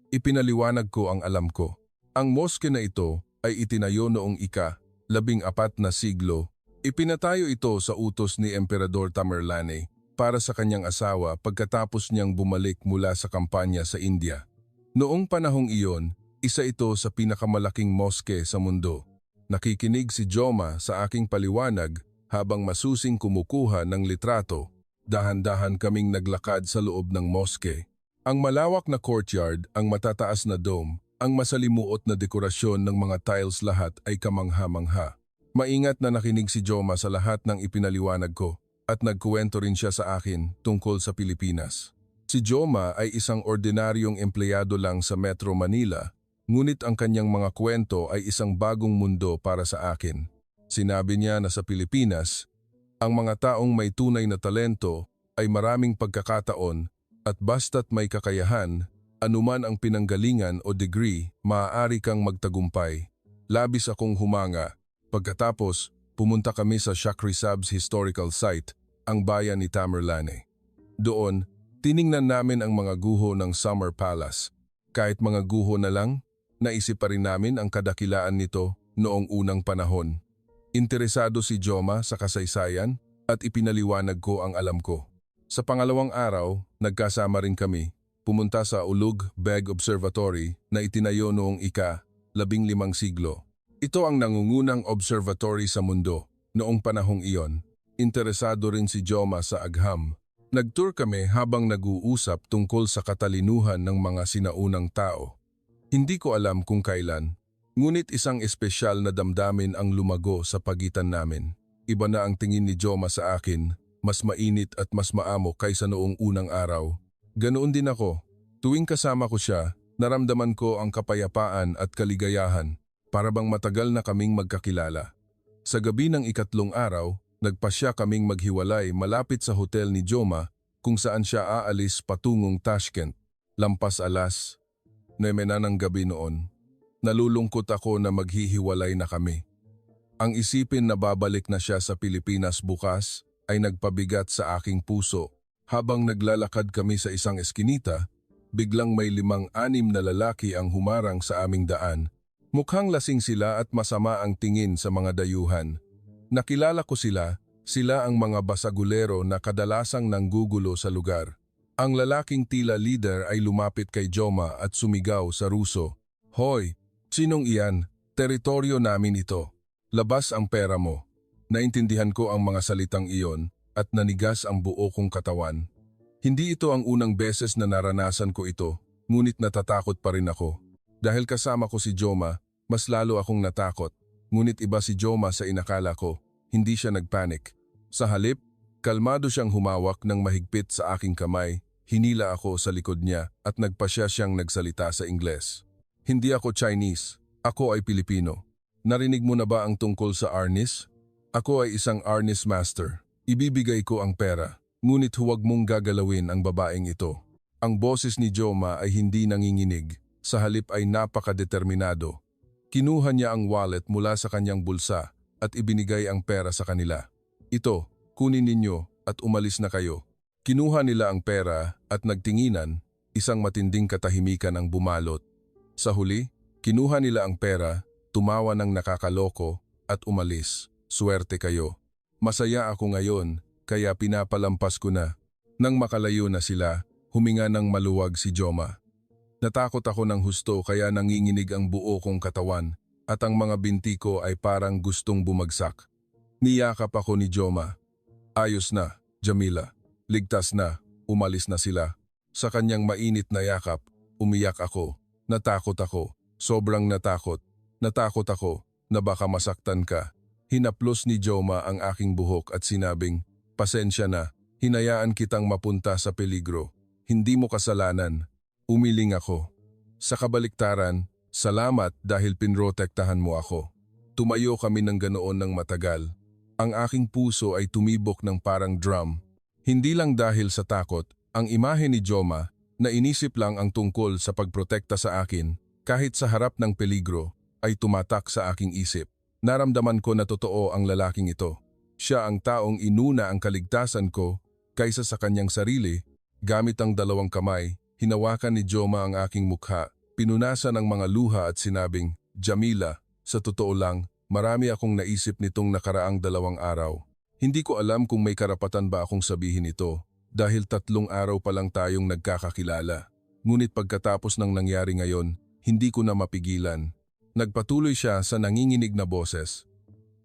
Speaker 1: Ipinaliwanag ko ang alam ko. Ang mosque na ito ay itinayo noong ika-14 na siglo. Ipinatayo ito sa utos ni Emperador Tamerlane para sa kanyang asawa pagkatapos niyang bumalik mula sa kampanya sa India. Noong panahong iyon, isa ito sa pinakamalaking mosque sa mundo. Nakikinig si Joma sa aking paliwanag habang masusing kumukuha ng litrato. Dahan-dahan kaming naglakad sa loob ng mosque. Ang malawak na courtyard, ang matataas na dome, ang masalimuot na dekorasyon ng mga tiles, lahat ay kamangha-mangha. Maingat na nakinig si Joma sa lahat ng ipinaliwanag ko at nagkuwento rin siya sa akin tungkol sa Pilipinas. Si Joma ay isang ordinaryong empleyado lang sa Metro Manila, ngunit ang kanyang mga kwento ay isang bagong mundo para sa akin. Sinabi niya na sa Pilipinas, ang mga taong may tunay na talento ay maraming pagkakataon at basta't may kakayahan, anuman ang pinanggalingan o degree, maaari kang magtagumpay. Labis akong humanga. Pagkatapos, pumunta kami sa Shakrisabz Historical Site, ang bayan ni Tamerlane. Doon, tiningnan namin ang mga guho ng Summer Palace. Kahit mga guho na lang, naisip pa rin namin ang kadakilaan nito noong unang panahon. Interesado si Joma sa kasaysayan at ipinaliwanag ko ang alam ko. Sa pangalawang araw, nagkasama rin kami. Pumunta sa Ulug Beg Observatory na itinayo noong ika-15 siglo. Ito ang nangungunang observatory sa mundo noong panahong iyon. Interesado rin si Joma sa agham. Nag-tour kami habang nag-uusap tungkol sa katalinuhan ng mga sinaunang tao. Hindi ko alam kung kailan, ngunit isang espesyal na damdamin ang lumago sa pagitan namin. Iba na ang tingin ni Joma sa akin, mas mainit at mas maamo kaysa noong unang araw. Ganoon din ako. Tuwing kasama ko siya, naramdaman ko ang kapayapaan at kaligayahan. Para bang matagal na kaming magkakilala. Sa gabi ng ikatlong araw, nagpasya kaming maghiwalay malapit sa hotel ni Joma kung saan siya aalis patungong Tashkent. Lampas alas 9 na ng gabi noon. Nalulungkot ako na maghihiwalay na kami. Ang isipin na babalik na siya sa Pilipinas bukas ay nagpabigat sa aking puso. Habang naglalakad kami sa isang eskinita, biglang may 5-6 na lalaki ang humarang sa aming daan. Mukhang lasing sila at masama ang tingin sa mga dayuhan. Nakilala ko sila, Sila ang mga basagulero na kadalasang nanggugulo sa lugar. Ang lalaking tila leader ay lumapit kay Joma at sumigaw sa Ruso, "Hoy, sinong iyan? Teritoryo namin ito. Labas ang pera mo." Naintindihan ko ang mga salitang iyon at nanigas ang buo kong katawan. Hindi ito ang unang beses na naranasan ko ito, ngunit natatakot pa rin ako. Dahil kasama ko si Joma, mas lalo akong natakot. Ngunit iba si Joma sa inakala ko, hindi siya nagpanik. Sa halip, kalmado siyang humawak ng mahigpit sa aking kamay, hinila ako sa likod niya at nagpasya siyang nagsalita sa Ingles. "Hindi ako Chinese, ako ay Pilipino. Narinig mo na ba ang tungkol sa Arnis? Ako ay isang Arnis master. Ibibigay ko ang pera, ngunit huwag mong gagalawin ang babaeng ito." Ang boses ni Joma ay hindi nanginginig, sa halip ay napakadeterminado. Kinuha niya ang wallet mula sa kanyang bulsa at ibinigay ang pera sa kanila. "Ito, kunin ninyo at umalis na kayo." Kinuha nila ang pera at nagtinginan, isang matinding katahimikan ang bumalot. Sa huli, kinuha nila ang pera, tumawa ng nakakaloko at umalis. "Swerte kayo." Masaya ako ngayon, kaya pinapalampas ko na. Nang makalayo na sila, huminga ng maluwag si Joma. Natakot ako ng husto kaya nanginginig ang buo kong katawan at ang mga binti ko ay parang gustong bumagsak. Niyakap ako ni Joma. "Ayos na, Jamila. Ligtas na, umalis na sila." Sa kanyang mainit na yakap, umiyak ako. Natakot ako, sobrang natakot. Natakot ako na baka masaktan ka. Hinaplos ni Joma ang aking buhok at sinabing, "Pasensya na, hinayaan kitang mapunta sa peligro. Hindi mo kasalanan." Umiling ako. Sa kabaliktaran, salamat dahil pinrotektahan mo ako. Tumayo kami ng ganoon ng matagal. Ang aking puso ay tumibok ng parang drum. Hindi lang dahil sa takot, ang imahe ni Joma na inisip lang ang tungkol sa pagprotekta sa akin, kahit sa harap ng peligro, ay tumatak sa aking isip. Naramdaman ko na totoo ang lalaking ito. Siya ang taong inuna ang kaligtasan ko kaysa sa kanyang sarili. Gamit ang dalawang kamay, hinawakan ni Joma ang aking mukha, pinunasan ng mga luha at sinabing, "Jamila, sa totoo lang, marami akong naisip nitong nakaraang 2 araw. Hindi ko alam kung may karapatan ba akong sabihin ito, dahil 3 araw pa lang tayong nagkakakilala. Ngunit pagkatapos ng nangyari ngayon, hindi ko na mapigilan." Nagpatuloy siya sa nanginginig na boses.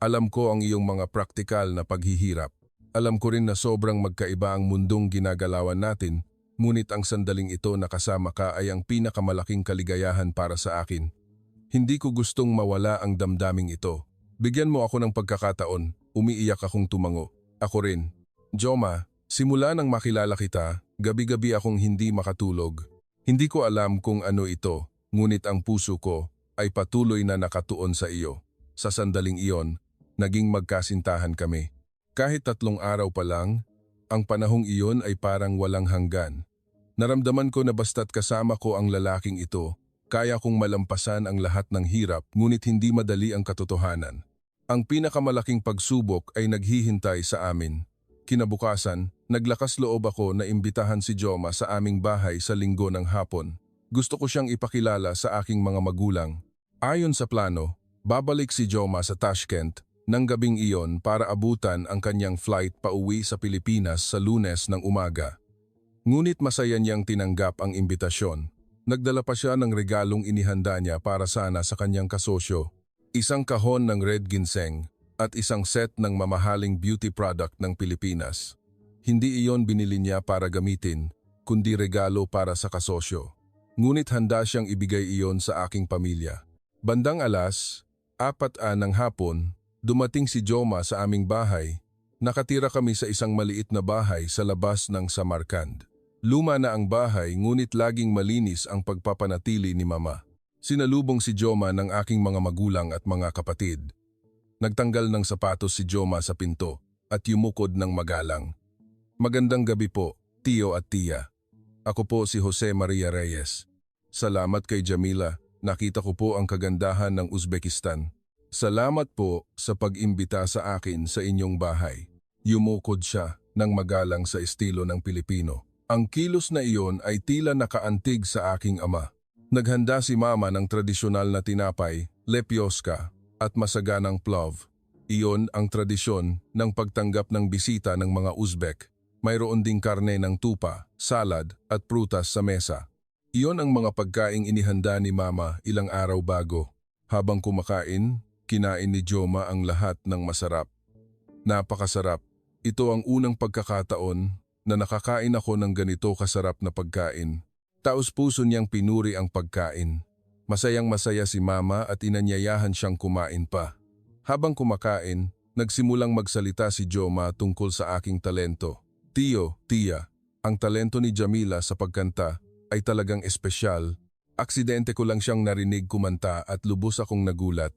Speaker 1: "Alam ko ang iyong mga praktikal na paghihirap. Alam ko rin na sobrang magkaiba ang mundong ginagalawan natin, ngunit ang sandaling ito na kasama ka ay ang pinakamalaking kaligayahan para sa akin. Hindi ko gustong mawala ang damdaming ito. Bigyan mo ako ng pagkakataon." Umiiyak akong tumango. "Ako rin. Joma, simula nang makilala kita, gabi-gabi akong hindi makatulog. Hindi ko alam kung ano ito, ngunit ang puso ko ay patuloy na nakatuon sa iyo. Sa sandaling iyon, naging magkasintahan kami. Kahit 3 araw pa lang, ang panahong iyon ay parang walang hanggan. Naramdaman ko na basta't kasama ko ang lalaking ito, kaya kong malampasan ang lahat ng hirap, ngunit hindi madali ang katotohanan. Ang pinakamalaking pagsubok ay naghihintay sa amin. Kinabukasan, naglakas loob ako na imbitahan si Joma sa aming bahay sa linggo ng hapon. Gusto ko siyang ipakilala sa aking mga magulang. Ayon sa plano, babalik si Joma sa Tashkent ng gabing iyon para abutan ang kanyang flight pauwi sa Pilipinas sa Lunes ng umaga. Ngunit masaya niyang tinanggap ang imbitasyon. Nagdala pa siya ng regalong inihanda niya para sana sa kanyang kasosyo. Isang kahon ng red ginseng at isang set ng mamahaling beauty product ng Pilipinas. Hindi iyon binili niya para gamitin, kundi regalo para sa kasosyo. Ngunit handa siyang ibigay iyon sa aking pamilya. Bandang 4:00 ng hapon, dumating si Joma sa aming bahay. Nakatira kami sa isang maliit na bahay sa labas ng Samarkand. Luma na ang bahay ngunit laging malinis ang pagpapanatili ni Mama. Sinalubong si Joma ng aking mga magulang at mga kapatid. Nagtanggal ng sapatos si Joma sa pinto at yumukod ng magalang. "Magandang gabi po, Tiyo at Tiya. Ako po si Jose Maria Reyes. Salamat kay Jamila, nakita ko po ang kagandahan ng Uzbekistan. Salamat po sa pag-imbita sa akin sa inyong bahay." Yumukod siya ng magalang sa estilo ng Pilipino. Ang kilos na iyon ay tila nakaantig sa aking ama. Naghanda si Mama ng tradisyonal na tinapay, lepyoska, at masaganang plov. Iyon ang tradisyon ng pagtanggap ng bisita ng mga Uzbek. Mayroon ding karne ng tupa, salad at prutas sa mesa. Iyon ang mga pagkaing inihanda ni Mama ilang araw bago. Habang kumakain, kinain ni Joma ang lahat ng masarap. Napakasarap. Ito ang unang pagkakataon na nakakain ako ng ganito kasarap na pagkain. Taos-puso niyang pinuri ang pagkain. Masayang-masaya si Mama at inanyayahan siyang kumain pa. Habang kumakain, nagsimulang magsalita si Joma tungkol sa aking talento. Tiyo, Tia, ang talento ni Jamila sa pagkanta ay talagang espesyal. Aksidente ko lang siyang narinig kumanta at lubos akong nagulat.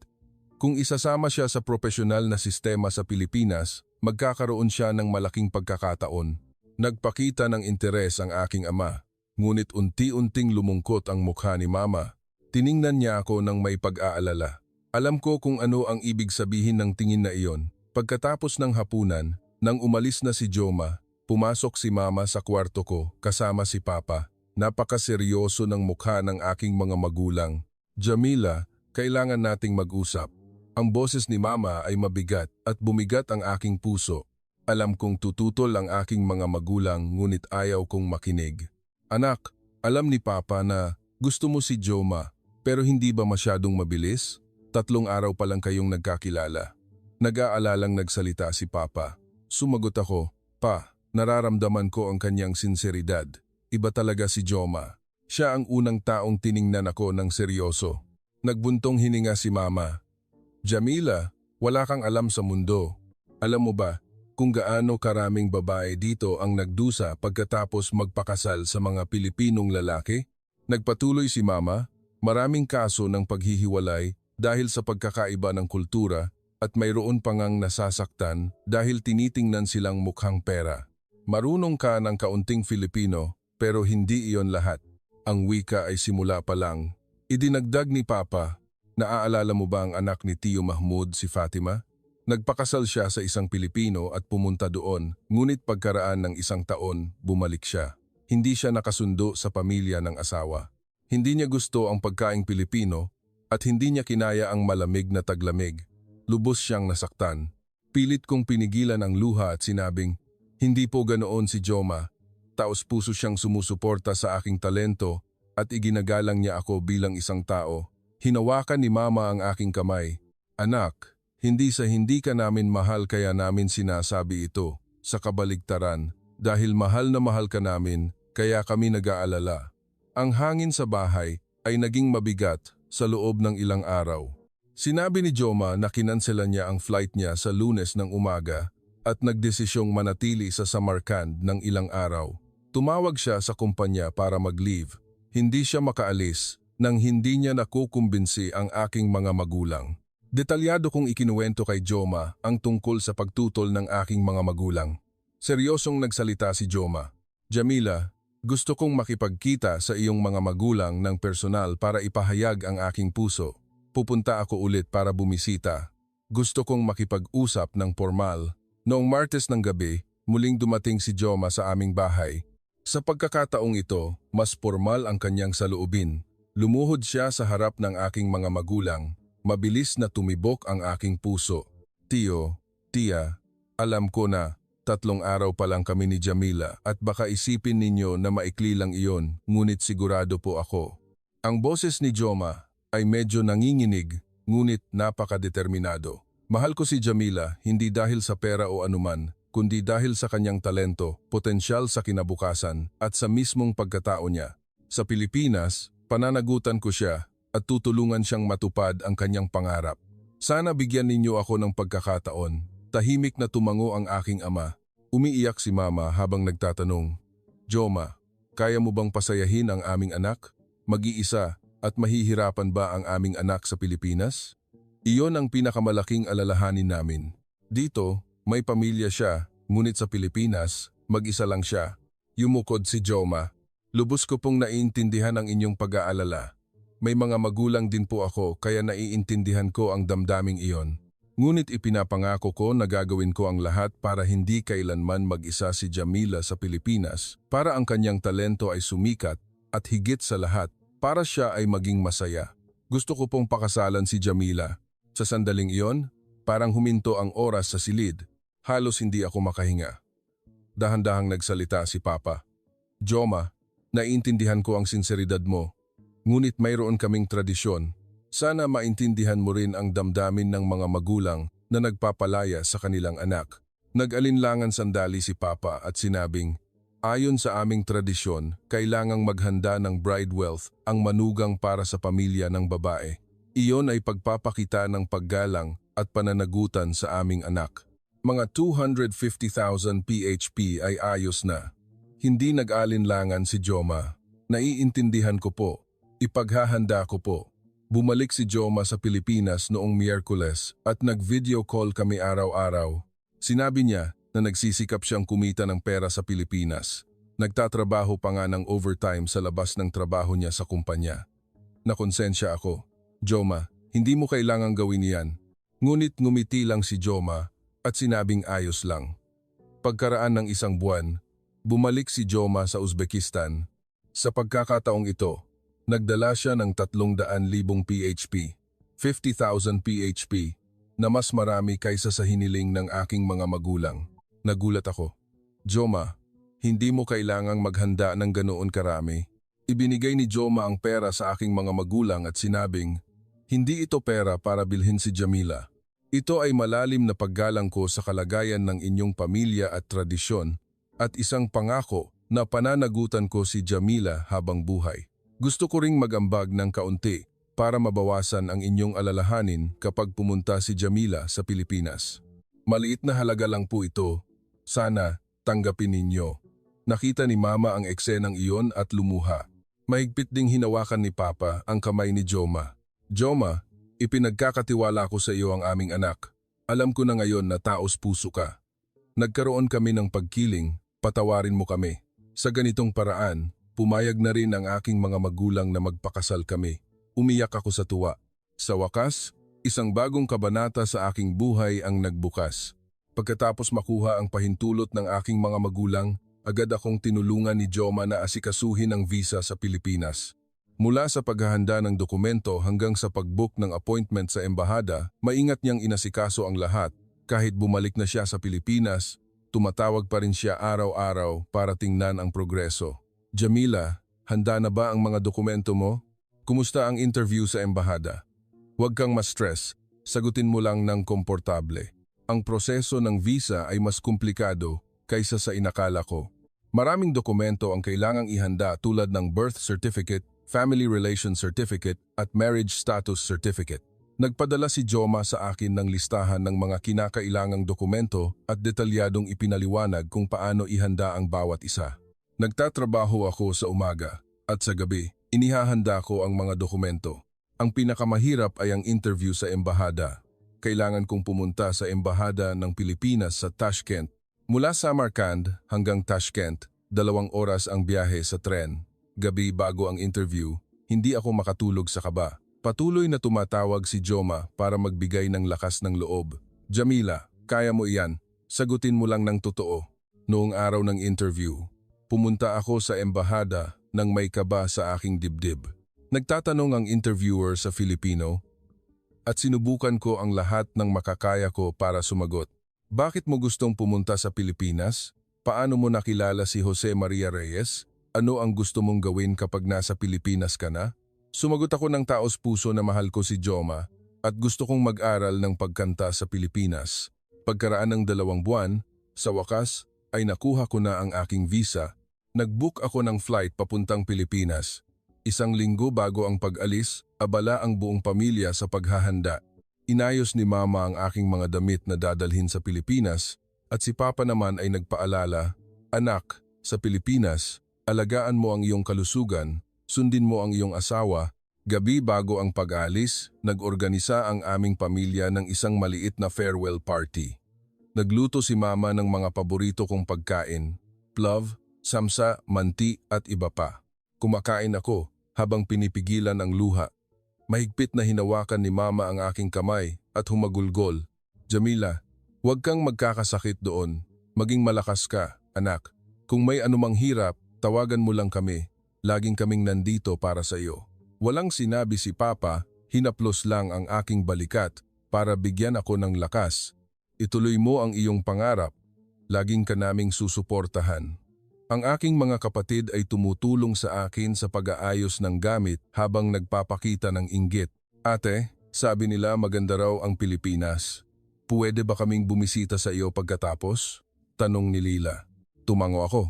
Speaker 1: Kung isasama siya sa profesional na sistema sa Pilipinas, magkakaroon siya ng malaking pagkakataon. Nagpakita ng interes ang aking ama, ngunit unti-unting lumungkot ang mukha ni Mama. Tiningnan niya ako ng may pag-aalala. Alam ko kung ano ang ibig sabihin ng tingin na iyon. Pagkatapos ng hapunan, nang umalis na si Joma, pumasok si Mama sa kwarto ko kasama si Papa. Napakaseryoso ng mukha ng aking mga magulang. Jamila, kailangan nating mag-usap. Ang boses ni Mama ay mabigat at bumigat ang aking puso. Alam kong tututol ang aking mga magulang ngunit ayaw kong makinig. Anak, alam ni Papa na gusto mo si Joma pero hindi ba masyadong mabilis? 3 araw pa lang kayong nagkakilala. Nag-aalalang nagsalita si Papa. Sumagot ako, Pa, nararamdaman ko ang kanyang sinseridad. Iba talaga si Joma. Siya ang unang taong tiningnan ako ng seryoso. Nagbuntong hininga si Mama. Jamila, wala kang alam sa mundo. Alam mo ba kung gaano karaming babae dito ang nagdusa pagkatapos magpakasal sa mga Pilipinong lalaki? Nagpatuloy si Mama, maraming kaso ng paghihiwalay dahil sa pagkakaiba ng kultura at mayroon pa ngang nasasaktan dahil tinitingnan silang mukhang pera. Marunong ka ng kaunting Filipino pero hindi iyon lahat. Ang wika ay simula pa lang. Idinagdag ni Papa, naaalala mo ba ang anak ni Tio Mahmoud si Fatima? Nagpakasal siya sa isang Pilipino at pumunta doon, ngunit pagkaraan ng 1 taon, bumalik siya. Hindi siya nakasundo sa pamilya ng asawa. Hindi niya gusto ang pagkaing Pilipino at hindi niya kinaya ang malamig na taglamig. Lubos siyang nasaktan. Pilit kong pinigilan ang luha at sinabing, hindi po ganoon si Joma. Taos-puso siyang sumusuporta sa aking talento at iginagalang niya ako bilang isang tao. Hinawakan ni Mama ang aking kamay. Anak, hindi sa hindi ka namin mahal kaya namin sinasabi ito. Sa kabaligtaran, dahil mahal na mahal ka namin, kaya kami nag-aalala. Ang hangin sa bahay ay naging mabigat sa loob ng ilang araw. Sinabi ni Joma na kinanselan niya ang flight niya sa Lunes ng umaga at nagdesisyong manatili sa Samarkand ng ilang araw. Tumawag siya sa kumpanya para mag-leave. Hindi siya makaalis nang hindi niya nakukumbinsi ang aking mga magulang. Detalyado kong ikinuwento kay Joma ang tungkol sa pagtutol ng aking mga magulang. Seryosong nagsalita si Joma. Jamila, gusto kong makipagkita sa iyong mga magulang ng personal para ipahayag ang aking puso. Pupunta ako ulit para bumisita. Gusto kong makipag-usap ng formal. Noong Martes ng gabi, muling dumating si Joma sa aming bahay. Sa pagkakataong ito, mas formal ang kanyang saloobin. Lumuhod siya sa harap ng aking mga magulang. Mabilis na tumibok ang aking puso. Tio, Tia, alam ko na 3 araw pa lang kami ni Jamila at baka isipin ninyo na maikli lang iyon, ngunit sigurado po ako. Ang boses ni Joma ay medyo nanginginig, ngunit napakadeterminado. Mahal ko si Jamila hindi dahil sa pera o anuman, kundi dahil sa kanyang talento, potensyal sa kinabukasan at sa mismong pagkatao niya. Sa Pilipinas, pananagutan ko siya at tutulungan siyang matupad ang kanyang pangarap. Sana bigyan ninyo ako ng pagkakataon. Tahimik na tumango ang aking ama. Umiiyak si Mama habang nagtatanong, Joma, kaya mo bang pasayahin ang aming anak? Mag-iisa at mahihirapan ba ang aming anak sa Pilipinas? Iyon ang pinakamalaking alalahanin namin. Dito, may pamilya siya, ngunit sa Pilipinas, mag-isa lang siya. Yumukod si Joma. Lubos ko pong naiintindihan ang inyong pag-aalala. May mga magulang din po ako kaya naiintindihan ko ang damdaming iyon. Ngunit ipinapangako ko na gagawin ko ang lahat para hindi kailanman mag-isa si Jamila sa Pilipinas para ang kanyang talento ay sumikat at higit sa lahat para siya ay maging masaya. Gusto ko pong pakasalan si Jamila. Sa sandaling iyon, Parang huminto ang oras sa silid. Halos hindi ako makahinga. Dahan-dahang nagsalita si Papa. Joma, naiintindihan ko ang sinseridad mo. Ngunit mayroon kaming tradisyon. Sana maintindihan mo rin ang damdamin ng mga magulang na nagpapalaya sa kanilang anak. Nag-alinlangan sandali si Papa at sinabing, ayon sa aming tradisyon, kailangang maghanda ng bride wealth ang manugang para sa pamilya ng babae. Iyon ay pagpapakita ng paggalang at pananagutan sa aming anak. Mga 250,000 PHP ay ayos na. Hindi nag-alinlangan si Joma. Naiintindihan ko po. Ipaghahanda ko po. Bumalik si Joma sa Pilipinas noong Miyerkules at nag-video call kami araw-araw. Sinabi niya na nagsisikap siyang kumita ng pera sa Pilipinas. Nagtatrabaho pa nga ng overtime sa labas ng trabaho niya sa kumpanya. Nakonsensya ako. Joma, hindi mo kailangang gawin yan. Ngunit ngumiti lang si Joma at sinabing ayos lang. Pagkaraan ng isang buwan, bumalik si Joma sa Uzbekistan. Sa pagkakataong ito, nagdala siya ng 300,000 PHP, 50,000 PHP, na mas marami kaysa sa hiniling ng aking mga magulang. Nagulat ako. Joma, hindi mo kailangang maghanda ng ganoon karami. Ibinigay ni Joma ang pera sa aking mga magulang at sinabing, hindi ito pera para bilhin si Jamila. Ito ay malalim na paggalang ko sa kalagayan ng inyong pamilya at tradisyon at isang pangako na pananagutan ko si Jamila habang buhay. Gusto ko ring magambag ng kaunti para mabawasan ang inyong alalahanin kapag pumunta si Jamila sa Pilipinas. Maliit na halaga lang po ito. Sana tanggapin ninyo. Nakita ni Mama ang eksenang iyon at lumuha. Mahigpit ding hinawakan ni Papa ang kamay ni Joma. Joma, ipinagkakatiwala ko sa iyo ang aming anak. Alam ko na ngayon na taos puso ka. Nagkaroon kami ng pagkiling, patawarin mo kami. Sa ganitong paraan, pumayag na rin ang aking mga magulang na magpakasal kami. Umiyak ako sa tuwa. Sa wakas, isang bagong kabanata sa aking buhay ang nagbukas. Pagkatapos makuha ang pahintulot ng aking mga magulang, agad akong tinulungan ni Joma na asikasuhin ang visa sa Pilipinas. Mula sa paghahanda ng dokumento hanggang sa pag-book ng appointment sa embahada, maingat niyang inasikaso ang lahat. Kahit bumalik na siya sa Pilipinas, tumatawag pa rin siya araw-araw para tingnan ang progreso. Jamila, handa na ba ang mga dokumento mo? Kumusta ang interview sa embahada? Huwag kang ma-stress, sagutin mo lang ng komportable. Ang proseso ng visa ay mas komplikado kaysa sa inakala ko. Maraming dokumento ang kailangang ihanda tulad ng birth certificate, family relations certificate at marriage status certificate. Nagpadala si Joma sa akin ng listahan ng mga kinakailangang dokumento at detalyadong ipinaliwanag kung paano ihanda ang bawat isa. Nagtatrabaho ako sa umaga at sa gabi, inihahanda ko ang mga dokumento. Ang pinakamahirap ay ang interview sa embahada. Kailangan kong pumunta sa embahada ng Pilipinas sa Tashkent. Mula Samarkand hanggang Tashkent, 2 oras ang biyahe sa tren. Gabi bago ang interview, hindi ako makatulog sa kaba. Patuloy na tumatawag si Joma para magbigay ng lakas ng loob. Jamila, kaya mo iyan. Sagutin mo lang ng totoo. Noong araw ng interview, pumunta ako sa embahada nang may kaba sa aking dibdib. Nagtatanong ang interviewer sa Filipino at sinubukan ko ang lahat ng makakaya ko para sumagot. Bakit mo gustong pumunta sa Pilipinas? Paano mo nakilala si Jose Maria Reyes? Ano ang gusto mong gawin kapag nasa Pilipinas ka na? Sumagot ako ng taos puso na mahal ko si Joma at gusto kong mag-aral ng pagkanta sa Pilipinas. Pagkaraan ng 2 buwan, sa wakas ay nakuha ko na ang aking visa. Nag-book ako ng flight papuntang Pilipinas. 1 linggo bago ang pag-alis, abala ang buong pamilya sa paghahanda. Inayos ni Mama ang aking mga damit na dadalhin sa Pilipinas at si Papa naman ay nagpaalala, anak, sa Pilipinas, alagaan mo ang iyong kalusugan, sundin mo ang iyong asawa. Gabi bago ang pag-alis, nag-organisa ang aming pamilya ng isang maliit na farewell party. Nagluto si Mama ng mga paborito kong pagkain, plov, samsa, manti at iba pa. Kumakain ako habang pinipigilan ang luha. Mahigpit na hinawakan ni Mama ang aking kamay at humagulgol. Jamila, huwag kang magkakasakit doon. Maging malakas ka, anak. Kung may anumang hirap, tawagan mo lang kami. Laging kaming nandito para sa iyo. Walang sinabi si Papa, hinaplos lang ang aking balikat para bigyan ako ng lakas. Ituloy mo ang iyong pangarap. Laging ka naming susuportahan. Ang aking mga kapatid ay tumutulong sa akin sa pag-aayos ng gamit habang nagpapakita ng inggit. Ate, sabi nila maganda raw ang Pilipinas. Pwede ba kaming bumisita sa iyo pagkatapos? Tanong ni Lila. Tumango ako.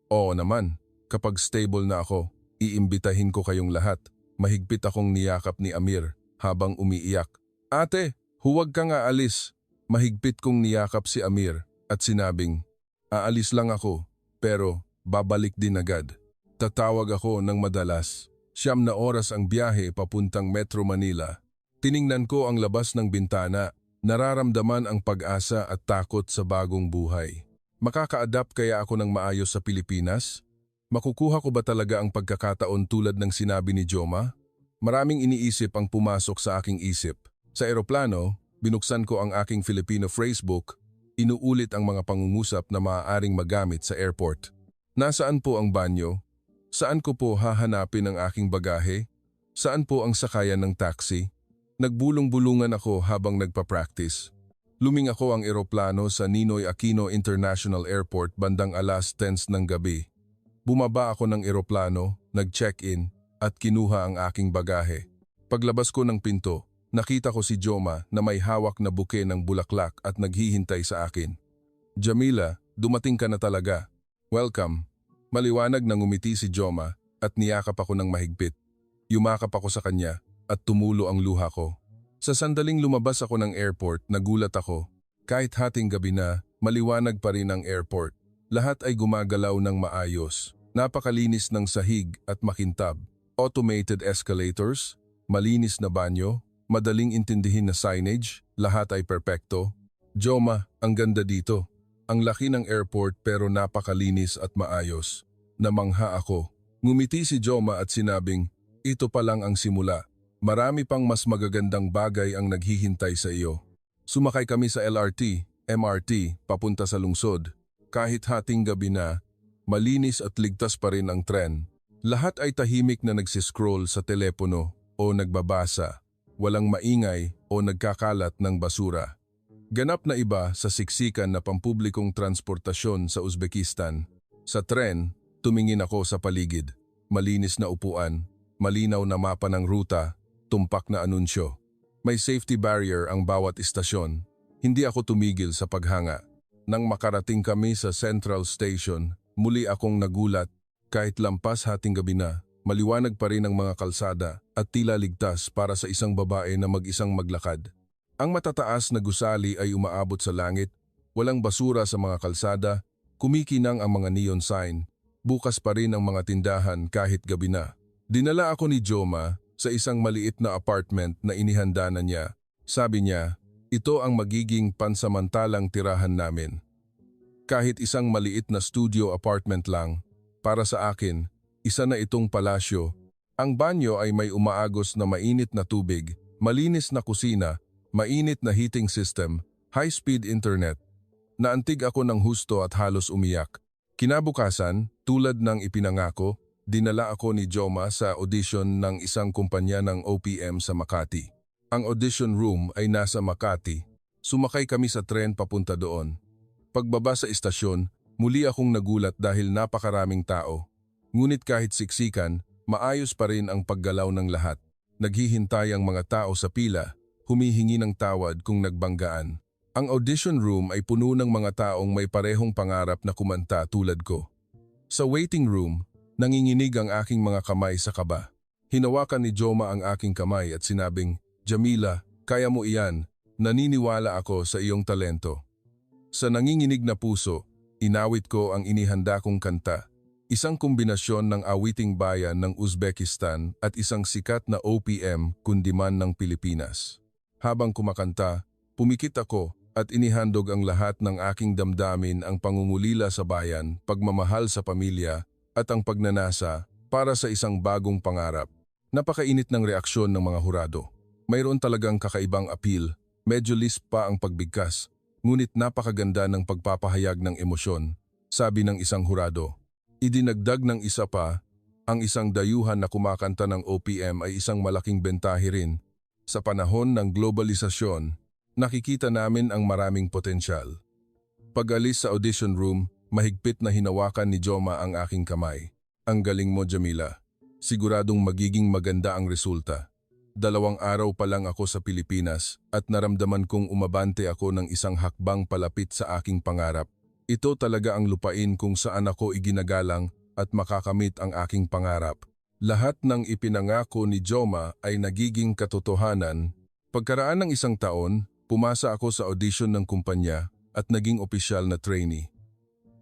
Speaker 1: Oo naman, kapag stable na ako, iimbitahin ko kayong lahat. Mahigpit akong niyakap ni Amir habang umiiyak. Ate, huwag kang aalis. Mahigpit kong niyakap si Amir at sinabing, aalis lang ako, pero babalik din agad. Tatawag ako ng madalas. 9 na oras ang biyahe papuntang Metro Manila. Tiningnan ko ang labas ng bintana, nararamdaman ang pag-asa at takot sa bagong buhay. Makaka-adapt kaya ako ng maayos sa Pilipinas? Makukuha ko ba talaga ang pagkakataon tulad ng sinabi ni Joma? Maraming iniisip ang pumasok sa aking isip. Sa eroplano, binuksan ko ang aking Filipino phrasebook, inuulit ang mga pangungusap na maaaring magamit sa airport. Nasaan po ang banyo? Saan ko po hahanapin ang aking bagahe? Saan po ang sakayan ng taxi? Nagbulong-bulungan ako habang nagpa-practice. Luming ako ang eroplano sa Ninoy Aquino International Airport bandang 10:10 ng gabi. Bumaba ako ng eroplano, nag-check-in, at kinuha ang aking bagahe. Paglabas ko ng pinto, nakita ko si Joma na may hawak na buke ng bulaklak at naghihintay sa akin. Jamila, dumating ka na talaga. Welcome. Maliwanag na ngumiti si Joma at niyakap ako ng mahigpit. Yumakap ako sa kanya at tumulo ang luha ko. Sa sandaling lumabas ako ng airport, nagulat ako. Kahit hating gabi na, maliwanag pa rin ang airport. Lahat ay gumagalaw ng maayos. Napakalinis ng sahig at makintab. Automated escalators, malinis na banyo, madaling intindihin na signage, lahat ay perpekto. Joma, ang ganda dito. Ang laki ng airport pero napakalinis at maayos. Namangha ako. Ngumiti si Joma at sinabing, ito pa lang ang simula. Marami pang mas magagandang bagay ang naghihintay sa iyo. Sumakay kami sa LRT, MRT, papunta sa lungsod. Kahit hating gabi na, malinis at ligtas pa rin ang tren. Lahat ay tahimik na nagsiscroll sa telepono o nagbabasa. Walang maingay o nagkakalat ng basura. Ganap na iba sa siksikan na pampublikong transportasyon sa Uzbekistan. Sa tren, tumingin ako sa paligid. Malinis na upuan, malinaw na mapa ng ruta, tumpak na anunsyo. May safety barrier ang bawat istasyon. Hindi ako tumigil sa paghanga. Nang makarating kami sa Central Station, muli akong nagulat. Kahit lampas hating gabi na, maliwanag pa rin ang mga kalsada at tila ligtas para sa isang babae na mag-isang maglakad. Ang matataas na gusali ay umaabot sa langit, walang basura sa mga kalsada, kumikinang ang mga neon sign, bukas pa rin ang mga tindahan kahit gabi na. Dinala ako ni Joma sa isang maliit na apartment na inihanda na niya. Sabi niya, ito ang magiging pansamantalang tirahan namin. Kahit isang maliit na studio apartment lang, para sa akin, isa na itong palasyo. Ang banyo ay may umaagos na mainit na tubig, malinis na kusina, mainit na heating system, high-speed internet. Naantig ako ng husto at halos umiyak. Kinabukasan, tulad ng ipinangako, dinala ako ni Joma sa audition ng isang kumpanya ng OPM sa Makati. Ang audition room ay nasa Makati. Sumakay kami sa tren papunta doon. Pagbaba sa istasyon, muli akong nagulat dahil napakaraming tao. Ngunit kahit siksikan, maayos pa rin ang paggalaw ng lahat. Naghihintay ang mga tao sa pila, humihingi ng tawad kung nagbanggaan. Ang audition room ay puno ng mga taong may parehong pangarap na kumanta tulad ko. Sa waiting room, nanginginig ang aking mga kamay sa kaba. Hinawakan ni Joma ang aking kamay at sinabing, Jamila, kaya mo iyan, naniniwala ako sa iyong talento. Sa nanginginig na puso, inawit ko ang inihanda kong kanta, isang kombinasyon ng awiting bayan ng Uzbekistan at isang sikat na OPM kundiman ng Pilipinas. Habang kumakanta, pumikit ako at inihandog ang lahat ng aking damdamin, ang pangungulila sa bayan, pagmamahal sa pamilya, at ang pagnanasa para sa isang bagong pangarap. Napakainit ng reaksyon ng mga hurado. Mayroon talagang kakaibang appeal, medyo lisp pa ang pagbigkas, ngunit napakaganda ng pagpapahayag ng emosyon, sabi ng isang hurado. Idinagdag ng isa pa, ang isang dayuhan na kumakanta ng OPM ay isang malaking bentahe rin. Sa panahon ng globalisasyon, Nakikita namin ang maraming potensyal. Pag-alis sa audition room, mahigpit na hinawakan ni Joma ang aking kamay. Ang galing mo, Jamila. Siguradong magiging maganda ang resulta. 2 araw pa lang ako sa Pilipinas at naramdaman kong umabante ako ng isang hakbang palapit sa aking pangarap. Ito talaga ang lupain kung saan ako iginagalang at makakamit ang aking pangarap. Lahat ng ipinangako ni Joma ay nagiging katotohanan. Pagkaraan ng 1 taon, pumasa ako sa audition ng kumpanya at naging opisyal na trainee.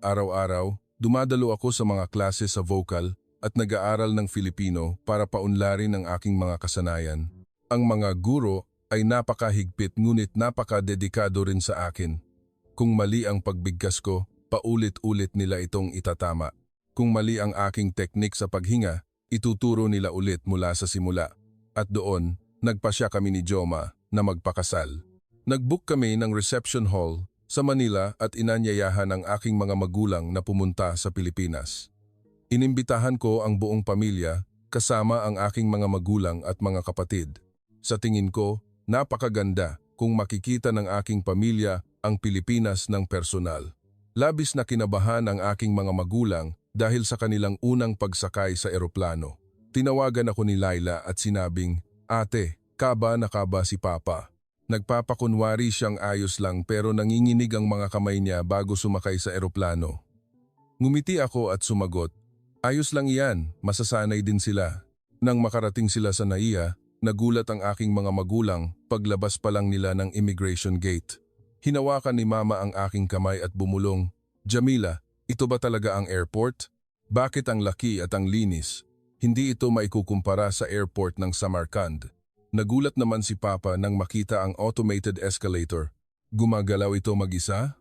Speaker 1: Araw-araw, dumadalo ako sa mga klase sa vocal at nag-aaral ng Filipino para paunlarin ang aking mga kasanayan. Ang mga guro ay napakahigpit ngunit napakadedikado rin sa akin. Kung mali ang pagbigkas ko, paulit-ulit nila itong itatama. Kung mali ang aking teknik sa paghinga, ituturo nila ulit mula sa simula. At doon, nagpasya kami ni Joma na magpakasal. Nag-book kami ng reception hall sa Manila at inanyayahan ang aking mga magulang na pumunta sa Pilipinas. Inimbitahan ko ang buong pamilya kasama ang aking mga magulang at mga kapatid. Sa tingin ko, napakaganda kung makikita ng aking pamilya ang Pilipinas ng personal. Labis na kinabahan ang aking mga magulang dahil sa kanilang unang pagsakay sa eroplano. Tinawagan ako ni Laila at sinabing, "Ate, kaba na kaba si Papa." Nagpapakunwari siyang ayos lang pero nanginginig ang mga kamay niya bago sumakay sa eroplano. Ngumiti ako at sumagot, "Ayos lang iyan, masasanay din sila." Nang makarating sila sa NAIA, nagulat ang aking mga magulang paglabas pa lang nila ng immigration gate. Hinawakan ni Mama ang aking kamay at bumulong, "Jamila, ito ba talaga ang airport? Bakit ang laki at ang linis? Hindi ito maikukumpara sa airport ng Samarkand." Nagulat naman si Papa nang makita ang automated escalator. Gumagalaw ito mag-isa?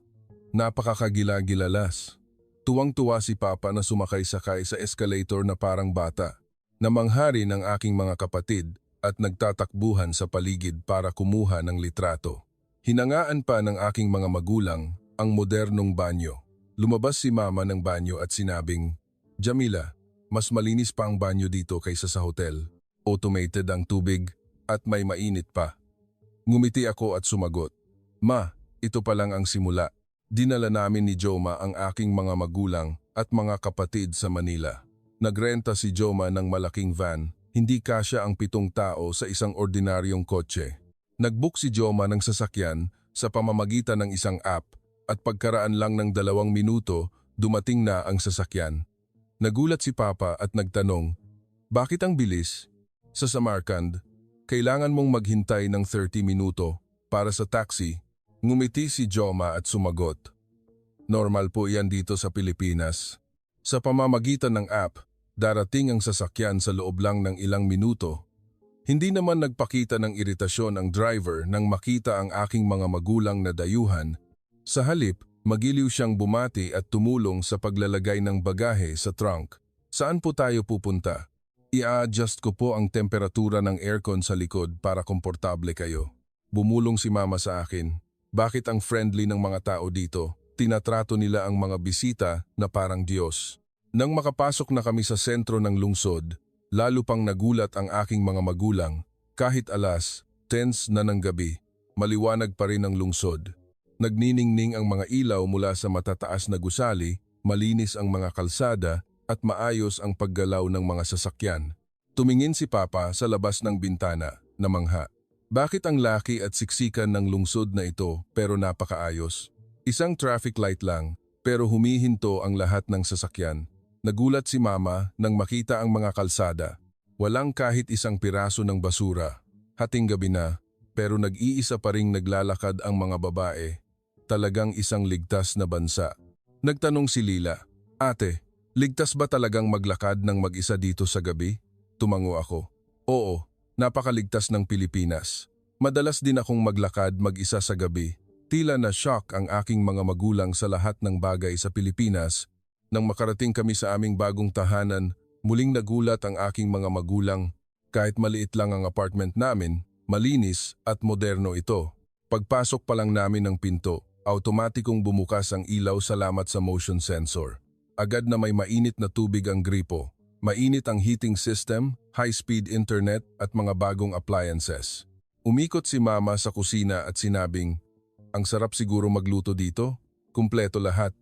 Speaker 1: Napakakagila-gilalas. Tuwang-tuwa si Papa na sumakay-sakay sa escalator na parang bata. Namanghari ng aking mga kapatid at nagtatakbuhan sa paligid para kumuha ng litrato. Hinangaan pa ng aking mga magulang ang modernong banyo. Lumabas si Mama ng banyo at sinabing, "Jamila, mas malinis pa ang banyo dito kaysa sa hotel. Automated ang tubig at may mainit pa." Ngumiti ako at sumagot, "Ma, ito pa lang ang simula." Dinala namin ni Joma ang aking mga magulang at mga kapatid sa Manila. Nagrenta si Joma ng malaking van, hindi kasya ang 7 tao sa isang ordinaryong kotse. Nagbook si Joma ng sasakyan sa pamamagitan ng isang app at pagkaraan lang ng 2 minuto, dumating na ang sasakyan. Nagulat si Papa at nagtanong, "Bakit ang bilis?" Sa Samarkand, kailangan mong maghintay ng 30 minuto para sa taxi. Ngumiti si Joma at sumagot, "Normal po yan dito sa Pilipinas. Sa pamamagitan ng app, darating ang sasakyan sa loob lang ng ilang minuto." Hindi naman nagpakita ng iritasyon ang driver nang makita ang aking mga magulang na dayuhan. Sa halip, magiliw siyang bumati at tumulong sa paglalagay ng bagahe sa trunk. "Saan po tayo pupunta? I-adjust ko po ang temperatura ng aircon sa likod para komportable kayo." Bumulong si Mama sa akin. Bakit ang friendly ng mga tao dito? Tinatrato nila ang mga bisita na parang Diyos. Nang makapasok na kami sa sentro ng lungsod, lalo pang nagulat ang aking mga magulang. Kahit 10:00 na ng gabi, maliwanag pa rin ang lungsod. Nagniningning ang mga ilaw mula sa matataas na gusali, malinis ang mga kalsada at maayos ang paggalaw ng mga sasakyan. Tumingin si Papa sa labas ng bintana, namangha. Bakit ang laki at siksikan ng lungsod na ito pero napakaayos? Isang traffic light lang pero humihinto ang lahat ng sasakyan. Nagulat si Mama nang makita ang mga kalsada. Walang kahit isang piraso ng basura. Hating gabi na pero nag-iisa pa ring naglalakad ang mga babae. Talagang isang ligtas na bansa. Nagtanong si Lila, "Ate, ligtas ba talagang maglakad ng mag-isa dito sa gabi?" Tumango ako, "Oo. Napakaligtas ng Pilipinas. Madalas din akong maglakad mag-isa sa gabi." Tila na shock ang aking mga magulang sa lahat ng bagay sa Pilipinas. Nang makarating kami sa aming bagong tahanan, muling nagulat ang aking mga magulang. Kahit maliit lang ang apartment namin, malinis at moderno ito. Pagpasok pa lang namin ng pinto, automatikong bumukas ang ilaw salamat sa motion sensor. Agad na may mainit na tubig ang gripo. Mainit ang heating system, high-speed internet at mga bagong appliances. Umikot si Mama sa kusina at sinabing, "Ang sarap siguro magluto dito. Kumpleto lahat.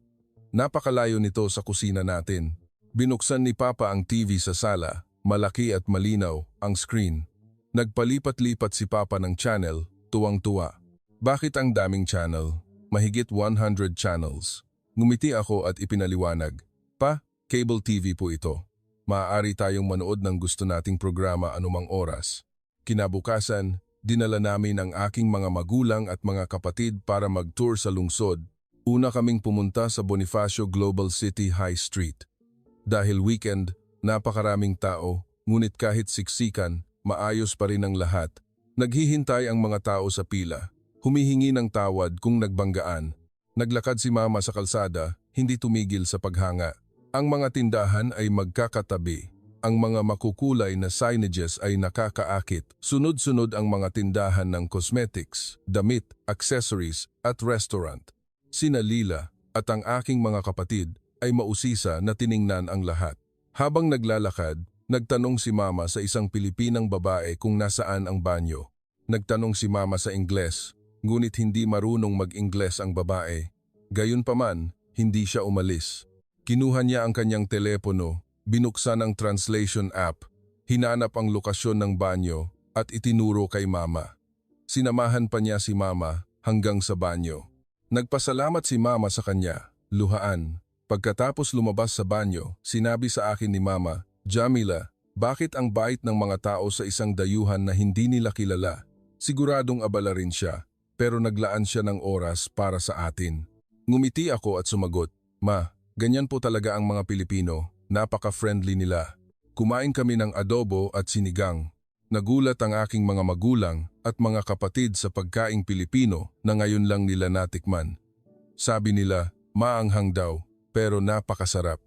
Speaker 1: Napakalayo nito sa kusina natin." Binuksan ni Papa ang TV sa sala, malaki at malinaw ang screen. Nagpalipat-lipat si Papa ng channel, tuwang-tuwa. "Bakit ang daming channel? Mahigit 100 channels." Ngumiti ako at ipinaliwanag, "Pa, cable TV po ito. Maaari tayong manood ng gusto nating programa anumang oras." Kinabukasan, dinala namin ang aking mga magulang at mga kapatid para mag-tour sa lungsod. Una kaming pumunta sa Bonifacio Global City High Street. Dahil weekend, napakaraming tao, ngunit kahit siksikan, maayos pa rin ang lahat. Naghihintay ang mga tao sa pila, humihingi ng tawad kung nagbanggaan. Naglakad si Mama sa kalsada, hindi tumigil sa paghanga. Ang mga tindahan ay magkakatabi. Ang mga makukulay na signages ay nakakaakit. Sunod-sunod ang mga tindahan ng cosmetics, damit, accessories at restaurant. Sina Lila at ang aking mga kapatid ay mausisa na tiningnan ang lahat. Habang naglalakad, nagtanong si Mama sa isang Pilipinang babae kung nasaan ang banyo. Nagtanong si Mama sa Ingles, ngunit hindi marunong mag-Ingles ang babae. Gayunpaman, hindi siya umalis. Kinuha niya ang kanyang telepono, binuksan ang translation app, hinanap ang lokasyon ng banyo at itinuro kay Mama. Sinamahan pa niya si Mama hanggang sa banyo. Nagpasalamat si Mama sa kanya, luhaan. Pagkatapos lumabas sa banyo, sinabi sa akin ni Mama, "Jamila, bakit ang bait ng mga tao sa isang dayuhan na hindi nila kilala? Siguradong abala rin siya, pero naglaan siya ng oras para sa atin." Ngumiti ako at sumagot, "Ma, ganyan po talaga ang mga Pilipino, napaka-friendly nila." Kumain kami ng adobo at sinigang. Nagulat ang aking mga magulang at mga kapatid sa pagkaing Pilipino na ngayon lang nila natikman. Sabi nila, maanghang daw, pero napakasarap.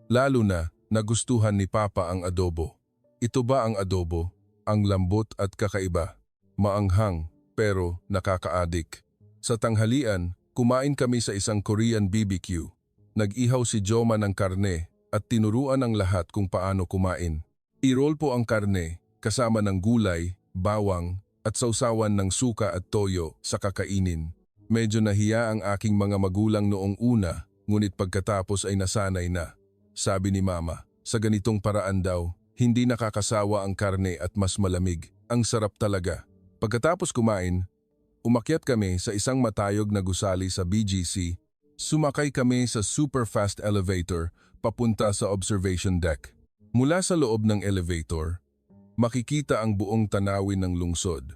Speaker 1: Lalo na, nagustuhan ni Papa ang adobo. Ito ba ang adobo? Ang lambot at kakaiba. Maanghang, pero nakakaadik. Sa tanghalian, kumain kami sa isang Korean BBQ. Nag-ihaw si Joma ng karne at tinuruan ang lahat kung paano kumain. I-roll po ang karne kasama ng gulay, bawang at sausawan ng suka at toyo sa kakainin. Medyo nahiya ang aking mga magulang noong una, ngunit pagkatapos ay nasanay na. Sabi ni Mama, sa ganitong paraan daw, hindi nakakasawa ang karne at mas malamig. Ang sarap talaga. Pagkatapos kumain, umakyat kami sa isang matayog na gusali sa BGC. Sumakay kami sa super fast elevator papunta sa observation deck. Mula sa loob ng elevator, makikita ang buong tanawin ng lungsod.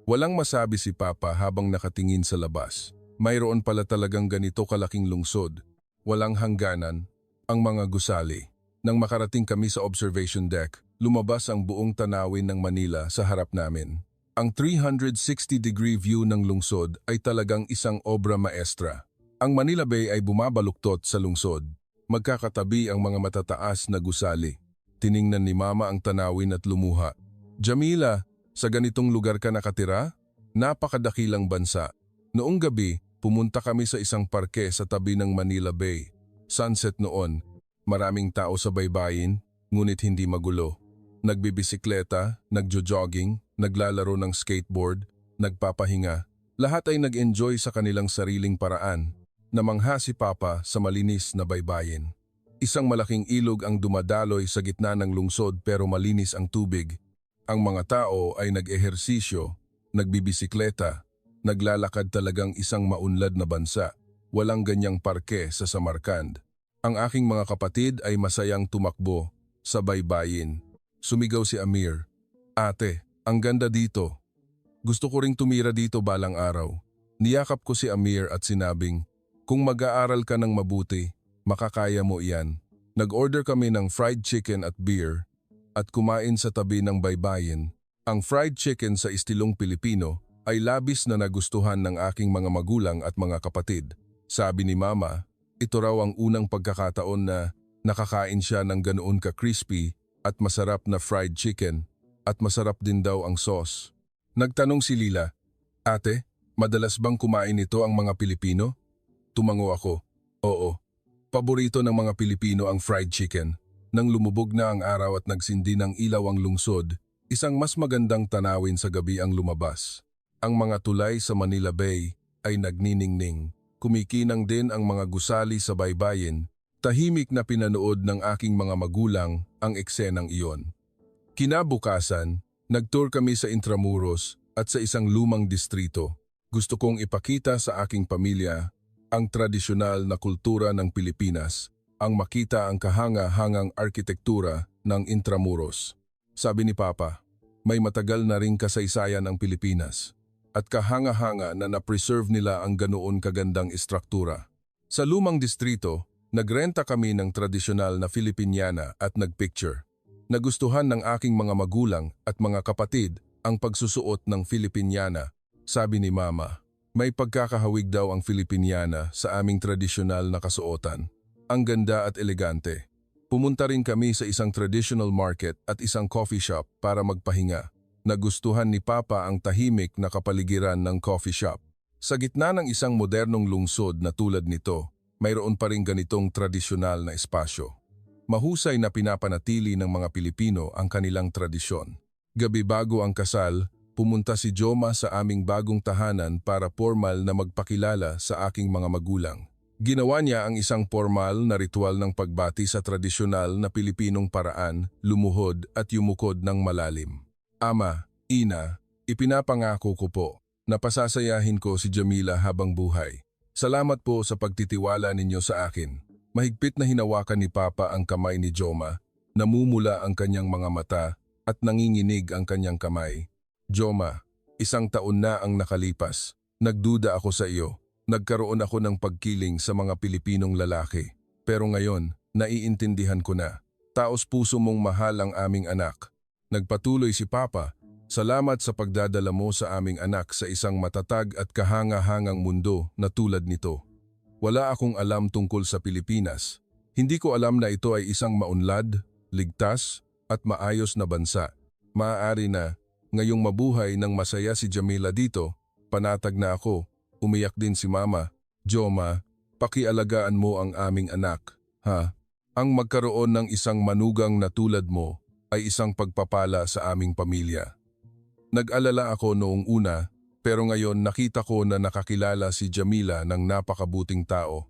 Speaker 1: Walang masabi si Papa habang nakatingin sa labas. Mayroon pala talagang ganito kalaking lungsod. Walang hangganan, ang mga gusali. Nang makarating kami sa observation deck, lumabas ang buong tanawin ng Manila sa harap namin. Ang 360-degree view ng lungsod ay talagang isang obra maestra. Ang Manila Bay ay bumabaluktot sa lungsod. Magkakatabi ang mga matataas na gusali. Tiningnan ni Mama ang tanawin at lumuha. "Jamila, sa ganitong lugar ka nakatira? Napakadakilang bansa." Noong gabi, pumunta kami sa isang parke sa tabi ng Manila Bay. Sunset noon, maraming tao sa baybayin, ngunit hindi magulo. Nagbibisikleta, nagjo-jogging, naglalaro ng skateboard, nagpapahinga. Lahat ay nag-enjoy sa kanilang sariling paraan. Namangha si Papa sa malinis na baybayin. Isang malaking ilog ang dumadaloy sa gitna ng lungsod pero malinis ang tubig. Ang mga tao ay nag-ehersisyo, nagbibisikleta, naglalakad, talagang isang maunlad na bansa. Walang ganyang parke sa Samarkand. Ang aking mga kapatid ay masayang tumakbo sa baybayin. Sumigaw si Amir, "Ate, ang ganda dito. Gusto ko ring tumira dito balang araw." Niyakap ko si Amir at sinabing, "Kung mag-aaral ka ng mabuti, makakaya mo iyan." Nag-order kami ng fried chicken at beer at kumain sa tabi ng baybayin. Ang fried chicken sa istilong Pilipino ay labis na nagustuhan ng aking mga magulang at mga kapatid. Sabi ni Mama, ito raw ang unang pagkakataon na nakakain siya ng ganoon ka-crispy at masarap na fried chicken at masarap din daw ang sauce. Nagtanong si Lila, "Ate, madalas bang kumain ito ang mga Pilipino?" Tumango ako, "Oo. Paborito ng mga Pilipino ang fried chicken." Nang lumubog na ang araw at nagsindi ng ilaw ang lungsod, Isang mas magandang tanawin sa gabi ang lumabas. Ang mga tulay sa Manila Bay ay nagniningning. Kumikinang din ang mga gusali sa baybayin. Tahimik na pinanood ng aking mga magulang ang eksenang iyon. Kinabukasan, nagtour kami sa Intramuros at sa isang lumang distrito. Gusto kong ipakita sa aking pamilya ang tradisyonal na kultura ng Pilipinas, ang makita ang kahanga-hangang arkitektura ng Intramuros. Sabi ni Papa, may matagal na ring kasaysayan ang Pilipinas at kahanga-hanga na na-preserve nila ang ganoon kagandang istruktura. Sa lumang distrito, nagrenta kami ng tradisyonal na Filipiniana at nagpicture. Nagustuhan ng aking mga magulang at mga kapatid ang pagsusuot ng Filipiniana. Sabi ni Mama, may pagkakahawig daw ang Filipiniana sa aming tradisyonal na kasuotan. Ang ganda at elegante. Pumunta rin kami sa isang traditional market at isang coffee shop para magpahinga. Nagustuhan ni Papa ang tahimik na kapaligiran ng coffee shop. Sa gitna ng isang modernong lungsod na tulad nito, mayroon pa rin ganitong tradisyonal na espasyo. Mahusay na pinapanatili ng mga Pilipino ang kanilang tradisyon. Gabi bago ang kasal, pumunta si Joma sa aming bagong tahanan para formal na magpakilala sa aking mga magulang. Ginawa niya ang isang formal na ritual ng pagbati sa tradisyonal na Pilipinong paraan, lumuhod at yumukod ng malalim. Ama, Ina, ipinapangako ko po na pasasayahin ko si Jamila habang buhay. Salamat po sa pagtitiwala ninyo sa akin. Mahigpit na hinawakan ni Papa ang kamay ni Joma, namumula ang kanyang mga mata at nanginginig ang kanyang kamay. Joma, 1 taon na ang nakalipas. Nagduda ako sa iyo. Nagkaroon ako ng pagkiling sa mga Pilipinong lalaki. Pero ngayon, naiintindihan ko na. Taos puso mong mahal ang aming anak. Nagpatuloy si Papa, salamat sa pagdadala mo sa aming anak sa isang matatag at kahanga-hangang mundo na tulad nito. Wala akong alam tungkol sa Pilipinas. Hindi ko alam na ito ay isang maunlad, ligtas, at maayos na bansa. Maaari na, ngayong mabuhay ng masaya si Jamila dito, panatag na ako. Umiyak din si Mama. Joma, pakialagaan mo ang aming anak, ha? Ang magkaroon ng isang manugang na tulad mo ay isang pagpapala sa aming pamilya. Nag-alala ako noong una, pero ngayon nakita ko na nakakilala si Jamila ng napakabuting tao.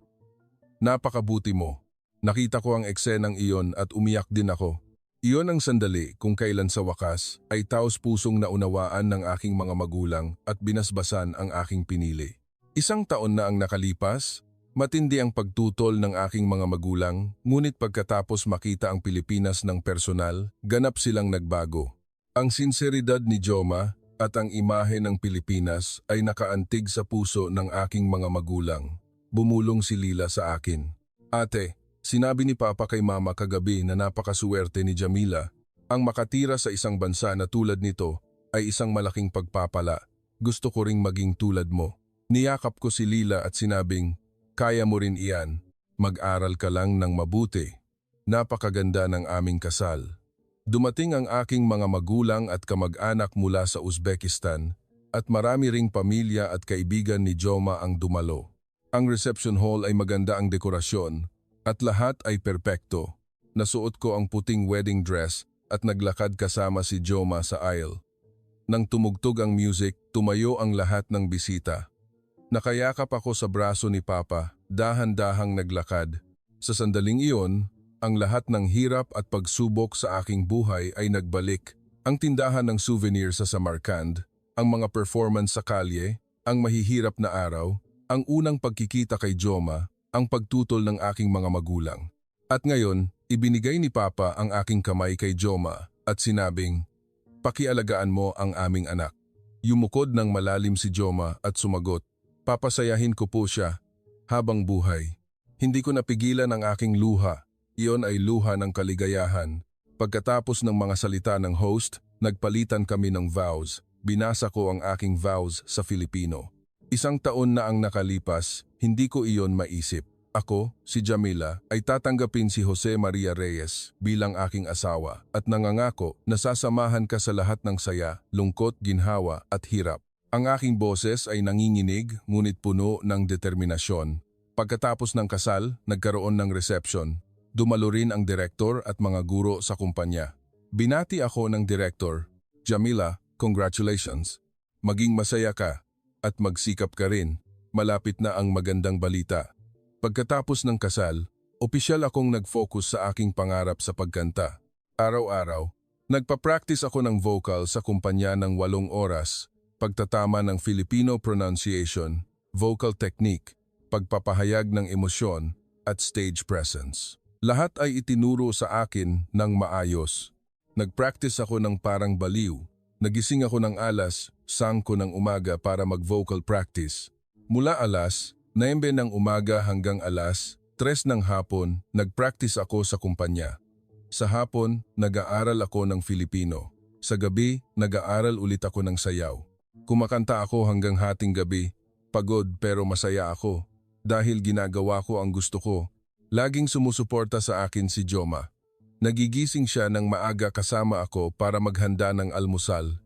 Speaker 1: Napakabuti mo. Nakita ko ang eksenang iyon at umiyak din ako. Iyon ang sandali kung kailan sa wakas ay taos-pusong naunawaan ng aking mga magulang at binasbasan ang aking pinili. 1 taon na ang nakalipas, matindi ang pagtutol ng aking mga magulang, ngunit pagkatapos makita ang Pilipinas ng personal, ganap silang nagbago. Ang sinseridad ni Joma at ang imahe ng Pilipinas ay nakaantig sa puso ng aking mga magulang. Bumulong si Lila sa akin. Ate, sinabi ni Papa kay Mama kagabi na napakasuwerte ni Jamila. Ang makatira sa isang bansa na tulad nito ay isang malaking pagpapala. Gusto ko ring maging tulad mo. Niyakap ko si Lila at sinabing, kaya mo rin iyan. Mag-aral ka lang ng mabuti. Napakaganda ng aming kasal. Dumating ang aking mga magulang at kamag-anak mula sa Uzbekistan at marami ring pamilya at kaibigan ni Joma ang dumalo. Ang reception hall ay maganda ang dekorasyon at lahat ay perpekto. Nasuot ko ang puting wedding dress at naglakad kasama si Joma sa aisle. Nang tumugtog ang music, tumayo ang lahat ng bisita. Nakayakap ako sa braso ni Papa, dahan-dahang naglakad. Sa sandaling iyon, ang lahat ng hirap at pagsubok sa aking buhay ay nagbalik. Ang tindahan ng souvenir sa Samarkand, ang mga performance sa kalye, ang mahihirap na araw, ang unang pagkikita kay Joma, ang pagtutol ng aking mga magulang. At ngayon, ibinigay ni Papa ang aking kamay kay Joma at sinabing, pakialagaan mo ang aming anak. Yumukod ng malalim si Joma at sumagot, papasayahin ko po siya habang buhay. Hindi ko napigilan ang aking luha. Iyon ay luha ng kaligayahan. Pagkatapos ng mga salita ng host, nagpalitan kami ng vows. Binasa ko ang aking vows sa Filipino. 1 taon na ang nakalipas, hindi ko iyon maisip. Ako, si Jamila, ay tatanggapin si Jose Maria Reyes bilang aking asawa at nangangako na sasamahan ka sa lahat ng saya, lungkot, ginhawa at hirap. Ang aking boses ay nanginginig ngunit puno ng determinasyon. Pagkatapos ng kasal, nagkaroon ng reception. Dumalo rin ang direktor at mga guro sa kumpanya. Binati ako ng direktor. Jamila, congratulations. Maging masaya ka at magsikap ka rin. Malapit na ang magandang balita. Pagkatapos ng kasal, opisyal akong nag-focus sa aking pangarap sa pagkanta. Araw-araw, nagpa-practice ako ng vocal sa kumpanya ng 8 oras, pagtatama ng Filipino pronunciation, vocal technique, pagpapahayag ng emosyon, at stage presence. Lahat ay itinuro sa akin ng maayos. Nag-practice ako ng parang baliw. Nagising ako ng alas 5 ng umaga para mag-vocal practice. Mula alas 9 ng umaga hanggang alas 3 ng hapon, nag-practice ako sa kumpanya. Sa hapon, nag-aaral ako ng Filipino. Sa gabi, nag-aaral ulit ako ng sayaw. Kumakanta ako hanggang hating gabi. Pagod pero masaya ako. Dahil ginagawa ko ang gusto ko. Laging sumusuporta sa akin si Joma. Nagigising siya ng maaga kasama ako para maghanda ng almusal.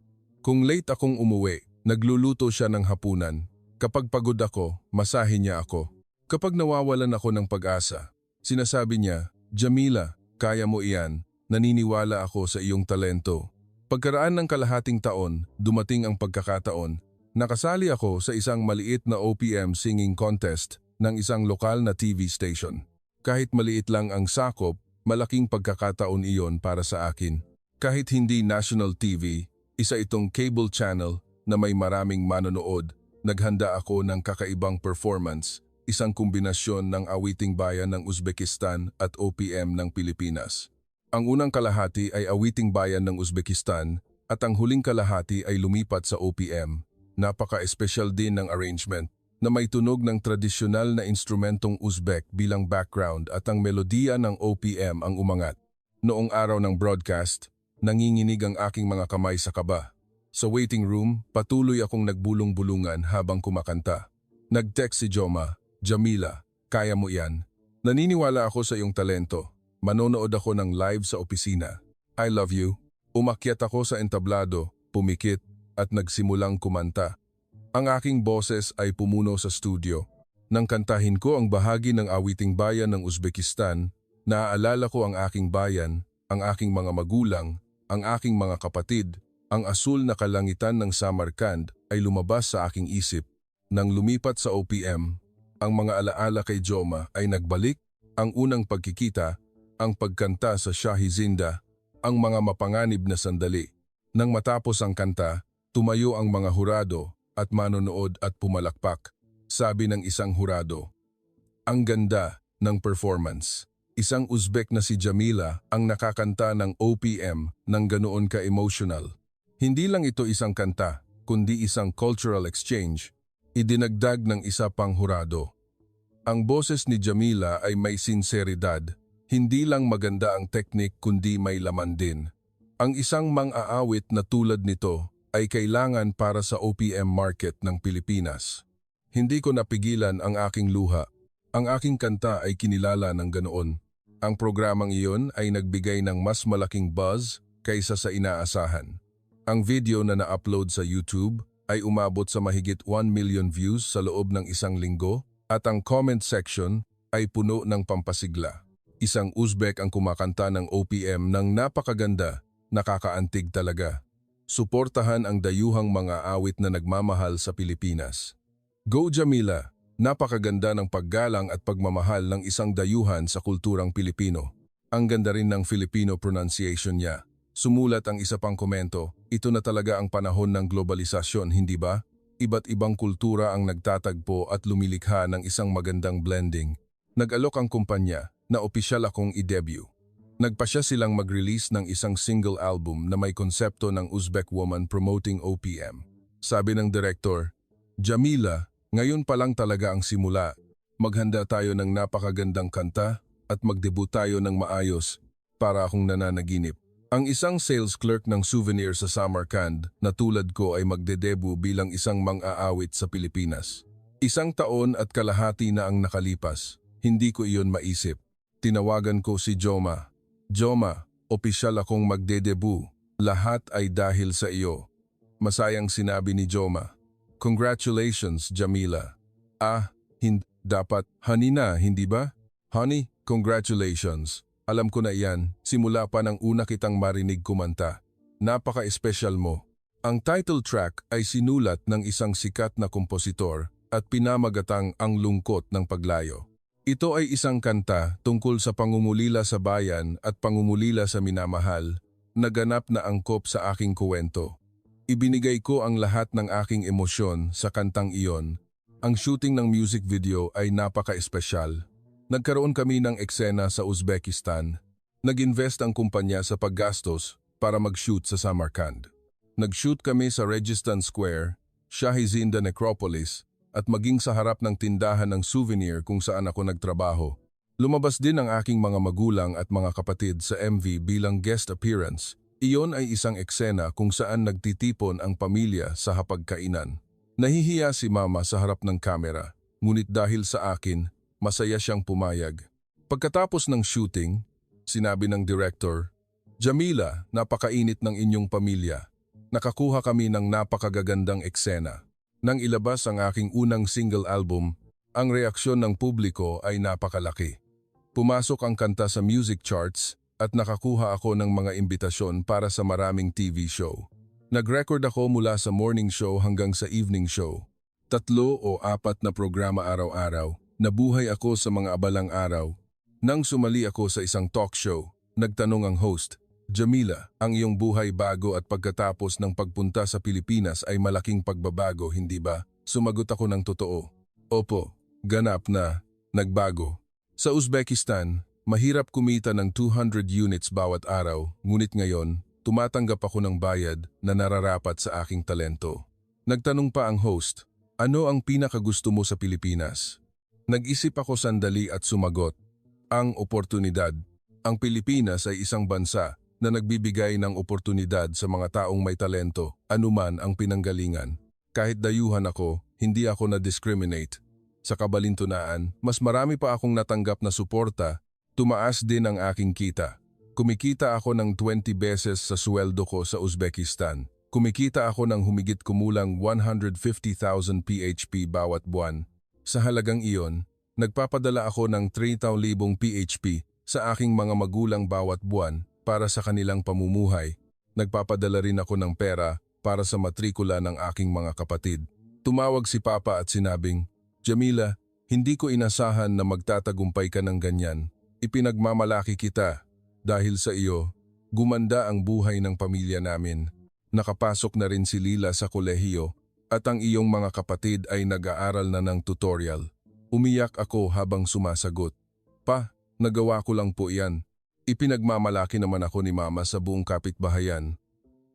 Speaker 1: Kung late akong umuwi, nagluluto siya ng hapunan. Kapag pagod ako, masahe niya ako. Kapag nawawalan ako ng pag-asa, sinasabi niya, Jamila, kaya mo iyan, naniniwala ako sa iyong talento. Pagkaraan ng kalahating taon, dumating ang pagkakataon. Nakasali ako sa isang maliit na OPM singing contest ng isang lokal na TV station. Kahit maliit lang ang sakop, malaking pagkakataon iyon para sa akin. Kahit hindi national TV, isa itong cable channel na may maraming manonood, naghanda ako ng kakaibang performance, isang kombinasyon ng awiting bayan ng Uzbekistan at OPM ng Pilipinas. Ang unang kalahati ay awiting bayan ng Uzbekistan at ang huling kalahati ay lumipat sa OPM. Napaka-espesyal din ng arrangement na may tunog ng tradisyonal na instrumentong Uzbek bilang background at ang melodiya ng OPM ang umangat. Noong araw ng broadcast, nanginginig ang aking mga kamay sa kaba. Sa waiting room, patuloy akong nagbulong-bulungan habang kumakanta. Nag-text si Joma, Jamila, kaya mo yan. Naniniwala ako sa iyong talento. Manonood ako ng live sa opisina. I love you. Umakyat ako sa entablado, pumikit, at nagsimulang kumanta. Ang aking boses ay pumuno sa studio. Nang kantahin ko ang bahagi ng awiting bayan ng Uzbekistan, naaalala ko ang aking bayan, ang aking mga magulang, ang aking mga kapatid. Ang asul na kalangitan ng Samarkand ay lumabas sa aking isip. Nang lumipat sa OPM, ang mga alaala kay Joma ay nagbalik, ang unang pagkikita, ang pagkanta sa Shahi Zinda, ang mga mapanganib na sandali. Nang matapos ang kanta, tumayo ang mga hurado at manonood at pumalakpak. Sabi ng isang hurado, ang ganda ng performance. Isang Uzbek na si Jamila ang nakakanta ng OPM ng ganoon ka-emotional. Hindi lang ito isang kanta, kundi isang cultural exchange. Idinagdag ng isa pang hurado. Ang boses ni Jamila ay may sinseridad. Hindi lang maganda ang teknik kundi may laman din. Ang isang mang-aawit na tulad nito ay kailangan para sa OPM market ng Pilipinas. Hindi ko napigilan ang aking luha. Ang aking kanta ay kinilala ng ganoon. Ang programang iyon ay nagbigay ng mas malaking buzz kaysa sa inaasahan. Ang video na na-upload sa YouTube ay umabot sa mahigit 1 million views sa loob ng isang linggo at ang comment section ay puno ng pampasigla. Isang Uzbek ang kumakanta ng OPM ng napakaganda, nakakaantig talaga. Suportahan ang dayuhang mga awit na nagmamahal sa Pilipinas. Go Jamila! Napakaganda ng paggalang at pagmamahal ng isang dayuhan sa kulturang Pilipino. Ang ganda rin ng Filipino pronunciation niya. Sumulat ang isa pang komento, ito na talaga ang panahon ng globalisasyon, hindi ba? Iba't ibang kultura ang nagtatagpo at lumilikha ng isang magandang blending. Nag-alok ang kumpanya na opisyal akong i-debut. Nagpasya silang mag-release ng isang single album na may konsepto ng Uzbek woman promoting OPM. Sabi ng direktor, Jamila, ngayon pa lang talaga ang simula. Maghanda tayo ng napakagandang kanta at magdebut tayo ng maayos para akong nananaginip. Ang isang sales clerk ng souvenir sa Samarkand na tulad ko ay magdedebut bilang isang mang-aawit sa Pilipinas. 1 taon at kalahati na ang nakalipas. Hindi ko iyon maisip. Tinawagan ko si Joma. Joma, opisyal akong magdedebut. Lahat ay dahil sa iyo. Masayang sinabi ni Joma. Congratulations, Jamila. Dapat honey na, hindi ba? Honey, congratulations. Alam ko na iyan, simula pa ng una kitang marinig kumanta. napaka-espesyal mo. Ang title track ay sinulat ng isang sikat na kompositor at pinamagatang Ang Lungkot ng Paglayo. Ito ay isang kanta tungkol sa pangungulila sa bayan at pangungulila sa minamahal na ganap na angkop sa aking kuwento. Ibinigay ko ang lahat ng aking emosyon sa kantang iyon. Ang shooting ng music video ay napaka-espesyal. Nagkaroon kami ng eksena sa Uzbekistan. Nag-invest ang kumpanya sa paggastos para mag-shoot sa Samarkand. Nag-shoot kami sa Registan Square, Shahizinda Necropolis, at maging sa harap ng tindahan ng souvenir kung saan ako nagtrabaho. Lumabas din ang aking mga magulang at mga kapatid sa MV bilang guest appearance. Iyon ay isang eksena kung saan nagtitipon ang pamilya sa hapagkainan. Nahihiya si Mama sa harap ng kamera, ngunit dahil sa akin, masaya siyang pumayag. Pagkatapos ng shooting, sinabi ng director, "Jamila, napakainit ng inyong pamilya." Nakakuha kami ng napakagagandang eksena. Nang ilabas ang aking unang single album, ang reaksyon ng publiko ay napakalaki. Pumasok ang kanta sa music charts at nakakuha ako ng mga imbitasyon para sa maraming TV show. Nag-record ako mula sa morning show hanggang sa evening show. 3 o 4 na programa araw-araw. Nabuhay ako sa mga abalang araw. Nang sumali ako sa isang talk show, nagtanong ang host, "Jamila, ang iyong buhay bago at pagkatapos ng pagpunta sa Pilipinas ay malaking pagbabago, hindi ba?" Sumagot ako ng totoo. "Opo, ganap na, nagbago." Sa Uzbekistan, mahirap kumita ng 200 units bawat araw, ngunit ngayon, tumatanggap ako ng bayad na nararapat sa aking talento. Nagtanong pa ang host, "Ano ang pinakagusto mo sa Pilipinas?" Nag-isip ako sandali at sumagot, "Ang oportunidad. Ang Pilipinas ay isang bansa na nagbibigay ng oportunidad sa mga taong may talento, anuman ang pinanggalingan. Kahit dayuhan ako, hindi ako na-discriminate. Sa kabalintunaan, mas marami pa akong natanggap na suporta, tumaas din ang aking kita. Kumikita ako ng 20 beses sa sweldo ko sa Uzbekistan. Kumikita ako ng humigit kumulang 150,000 PHP bawat buwan. Sa halagang iyon, nagpapadala ako ng 3,000 PHP sa aking mga magulang bawat buwan para sa kanilang pamumuhay. Nagpapadala rin ako ng pera para sa matrikula ng aking mga kapatid." Tumawag si Papa at sinabing, "Jamila, hindi ko inasahan na magtatagumpay ka ng ganyan. Ipinagmamalaki kita. Dahil sa iyo, gumanda ang buhay ng pamilya namin. Nakapasok na rin si Lila sa kolehiyo at ang iyong mga kapatid ay nag-aaral na ng tutorial." Umiyak ako habang sumasagot, "Pa, nagawa ko lang po iyan." Ipinagmamalaki naman ako ni Mama sa buong kapitbahayan.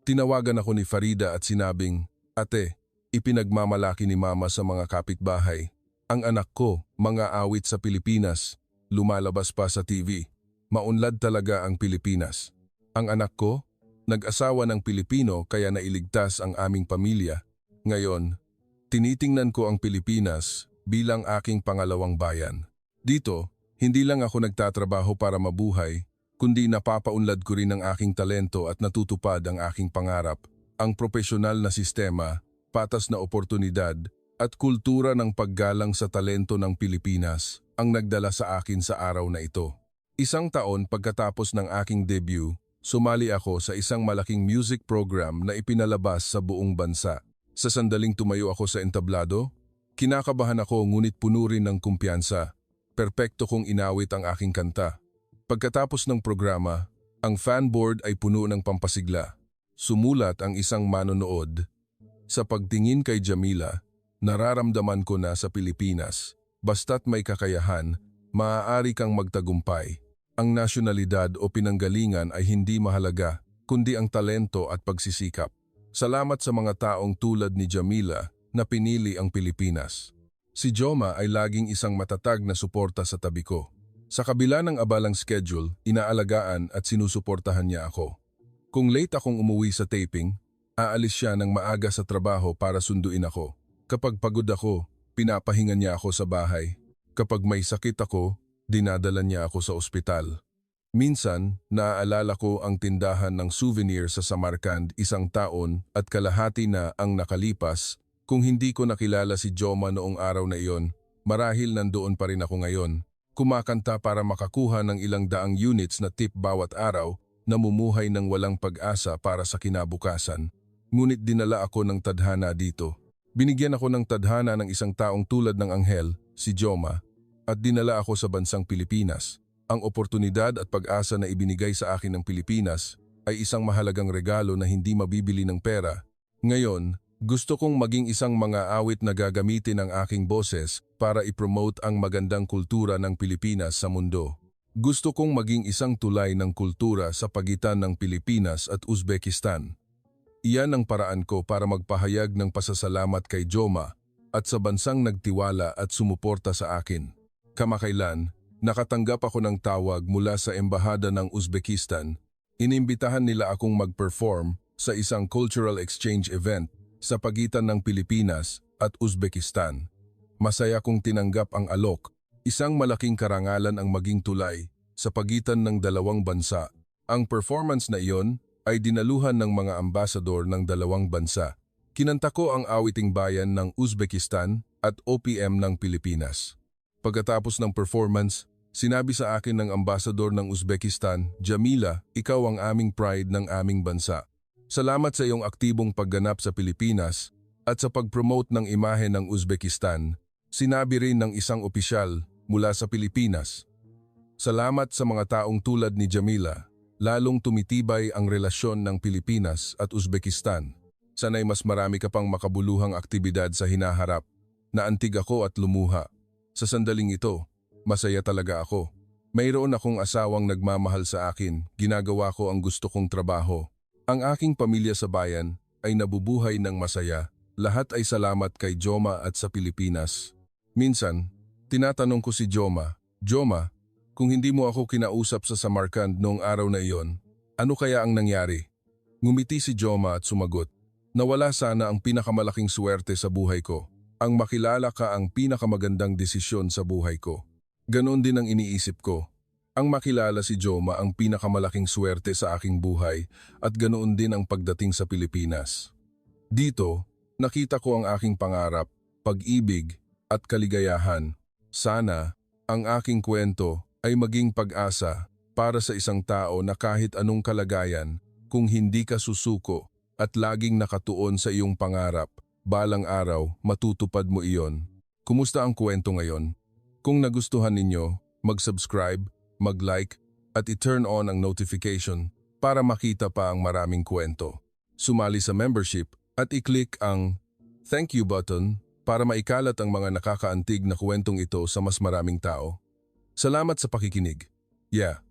Speaker 1: Tinawagan ako ni Farida at sinabing, "Ate, ipinagmamalaki ni Mama sa mga kapitbahay. Ang anak ko, mga awit sa Pilipinas, lumalabas pa sa TV. Maunlad talaga ang Pilipinas. Ang anak ko, nag-asawa ng Pilipino kaya nailigtas ang aming pamilya. Ngayon, tinitingnan ko ang Pilipinas bilang aking pangalawang bayan. Dito, hindi lang ako nagtatrabaho para mabuhay, kundi napapaunlad ko rin ang aking talento at natutupad ang aking pangarap. Ang propesyonal na sistema, patas na oportunidad, at kultura ng paggalang sa talento ng Pilipinas ang nagdala sa akin sa araw na ito." 1 taon pagkatapos ng aking debut, sumali ako sa isang malaking music program na ipinalabas sa buong bansa. Sa sandaling tumayo ako sa entablado, kinakabahan ako ngunit puno rin ng kumpiyansa. Perpekto kong inawit ang aking kanta. Pagkatapos ng programa, ang fanboard ay puno ng pampasigla. Sumulat ang isang manonood, "Sa pagtingin kay Jamila, nararamdaman ko na sa Pilipinas, basta't may kakayahan, maaari kang magtagumpay. Ang nasyonalidad o pinanggalingan ay hindi mahalaga, kundi ang talento at pagsisikap. Salamat sa mga taong tulad ni Jamila na pinili ang Pilipinas." Si Joma ay laging isang matatag na suporta sa tabi ko. Sa kabila ng abalang schedule, inaalagaan at sinusuportahan niya ako. Kung late akong umuwi sa taping, aalis siya ng maaga sa trabaho para sunduin ako. Kapag pagod ako, pinapahinga niya ako sa bahay. Kapag may sakit ako, dinadala niya ako sa ospital. Minsan, naaalala ko ang tindahan ng souvenir sa Samarkand 1 taon at kalahati na ang nakalipas. Kung hindi ko nakilala si Joma noong araw na iyon, marahil nandoon pa rin ako ngayon. Kumakanta para makakuha ng ilang daang units na tip bawat araw namumuhay ng walang pag-asa para sa kinabukasan. Ngunit dinala ako ng tadhana dito. Binigyan ako ng tadhana ng isang taong tulad ng anghel, si Joma, at dinala ako sa bansang Pilipinas. Ang oportunidad at pag-asa na ibinigay sa akin ng Pilipinas ay isang mahalagang regalo na hindi mabibili ng pera. Ngayon, gusto kong maging isang mga awit na gagamitin ang aking boses para ipromote ang magandang kultura ng Pilipinas sa mundo. Gusto kong maging isang tulay ng kultura sa pagitan ng Pilipinas at Uzbekistan. Iyan ang paraan ko para magpahayag ng pasasalamat kay Joma at sa bansang nagtiwala at sumuporta sa akin. Kamakailan, nakatanggap ako ng tawag mula sa Embahada ng Uzbekistan. Inimbitahan nila akong mag-perform sa isang cultural exchange event sa pagitan ng Pilipinas at Uzbekistan. Masaya kong tinanggap ang alok, isang malaking karangalan ang maging tulay sa pagitan ng dalawang bansa. Ang performance na iyon ay dinaluhan ng mga ambasador ng dalawang bansa. Kinanta ko ang awiting bayan ng Uzbekistan at OPM ng Pilipinas. Pagkatapos ng performance, sinabi sa akin ng ambasador ng Uzbekistan, "Jamila, ikaw ang aming pride ng aming bansa. Salamat sa iyong aktibong pagganap sa Pilipinas at sa pag-promote ng imahe ng Uzbekistan." Sinabi rin ng isang opisyal mula sa Pilipinas, "Salamat sa mga taong tulad ni Jamila. Lalong tumitibay ang relasyon ng Pilipinas at Uzbekistan. Sana'y mas marami ka pang makabuluhang aktibidad sa hinaharap." Naantig ako at lumuha. Sa sandaling ito, masaya talaga ako. Mayroon akong asawang nagmamahal sa akin, ginagawa ko ang gusto kong trabaho. Ang aking pamilya sa bayan ay nabubuhay ng masaya. Lahat ay salamat kay Joma at sa Pilipinas. Minsan, tinatanong ko si Joma, "Joma, kung hindi mo ako kinausap sa Samarkand noong araw na iyon, ano kaya ang nangyari?" Ngumiti si Joma at sumagot, "Nawala sana ang pinakamalaking swerte sa buhay ko. Ang makilala ka ang pinakamagandang desisyon sa buhay ko." Ganon din ang iniisip ko. Ang makilala si Joma ang pinakamalaking swerte sa aking buhay at ganoon din ang pagdating sa Pilipinas. Dito, nakita ko ang aking pangarap, pag-ibig at kaligayahan. Sana, ang aking kwento ay maging pag-asa para sa isang tao na kahit anong kalagayan, kung hindi ka susuko at laging nakatuon sa iyong pangarap, balang araw matutupad mo iyon. Kumusta ang kwento ngayon? Kung nagustuhan ninyo, mag-subscribe, mag-like at i-turn on ang notification para makita pa ang maraming kwento. Sumali sa membership at i-click ang thank you button para maikalat ang mga nakakaantig na kwentong ito sa mas maraming tao. Salamat sa pakikinig. Yeah.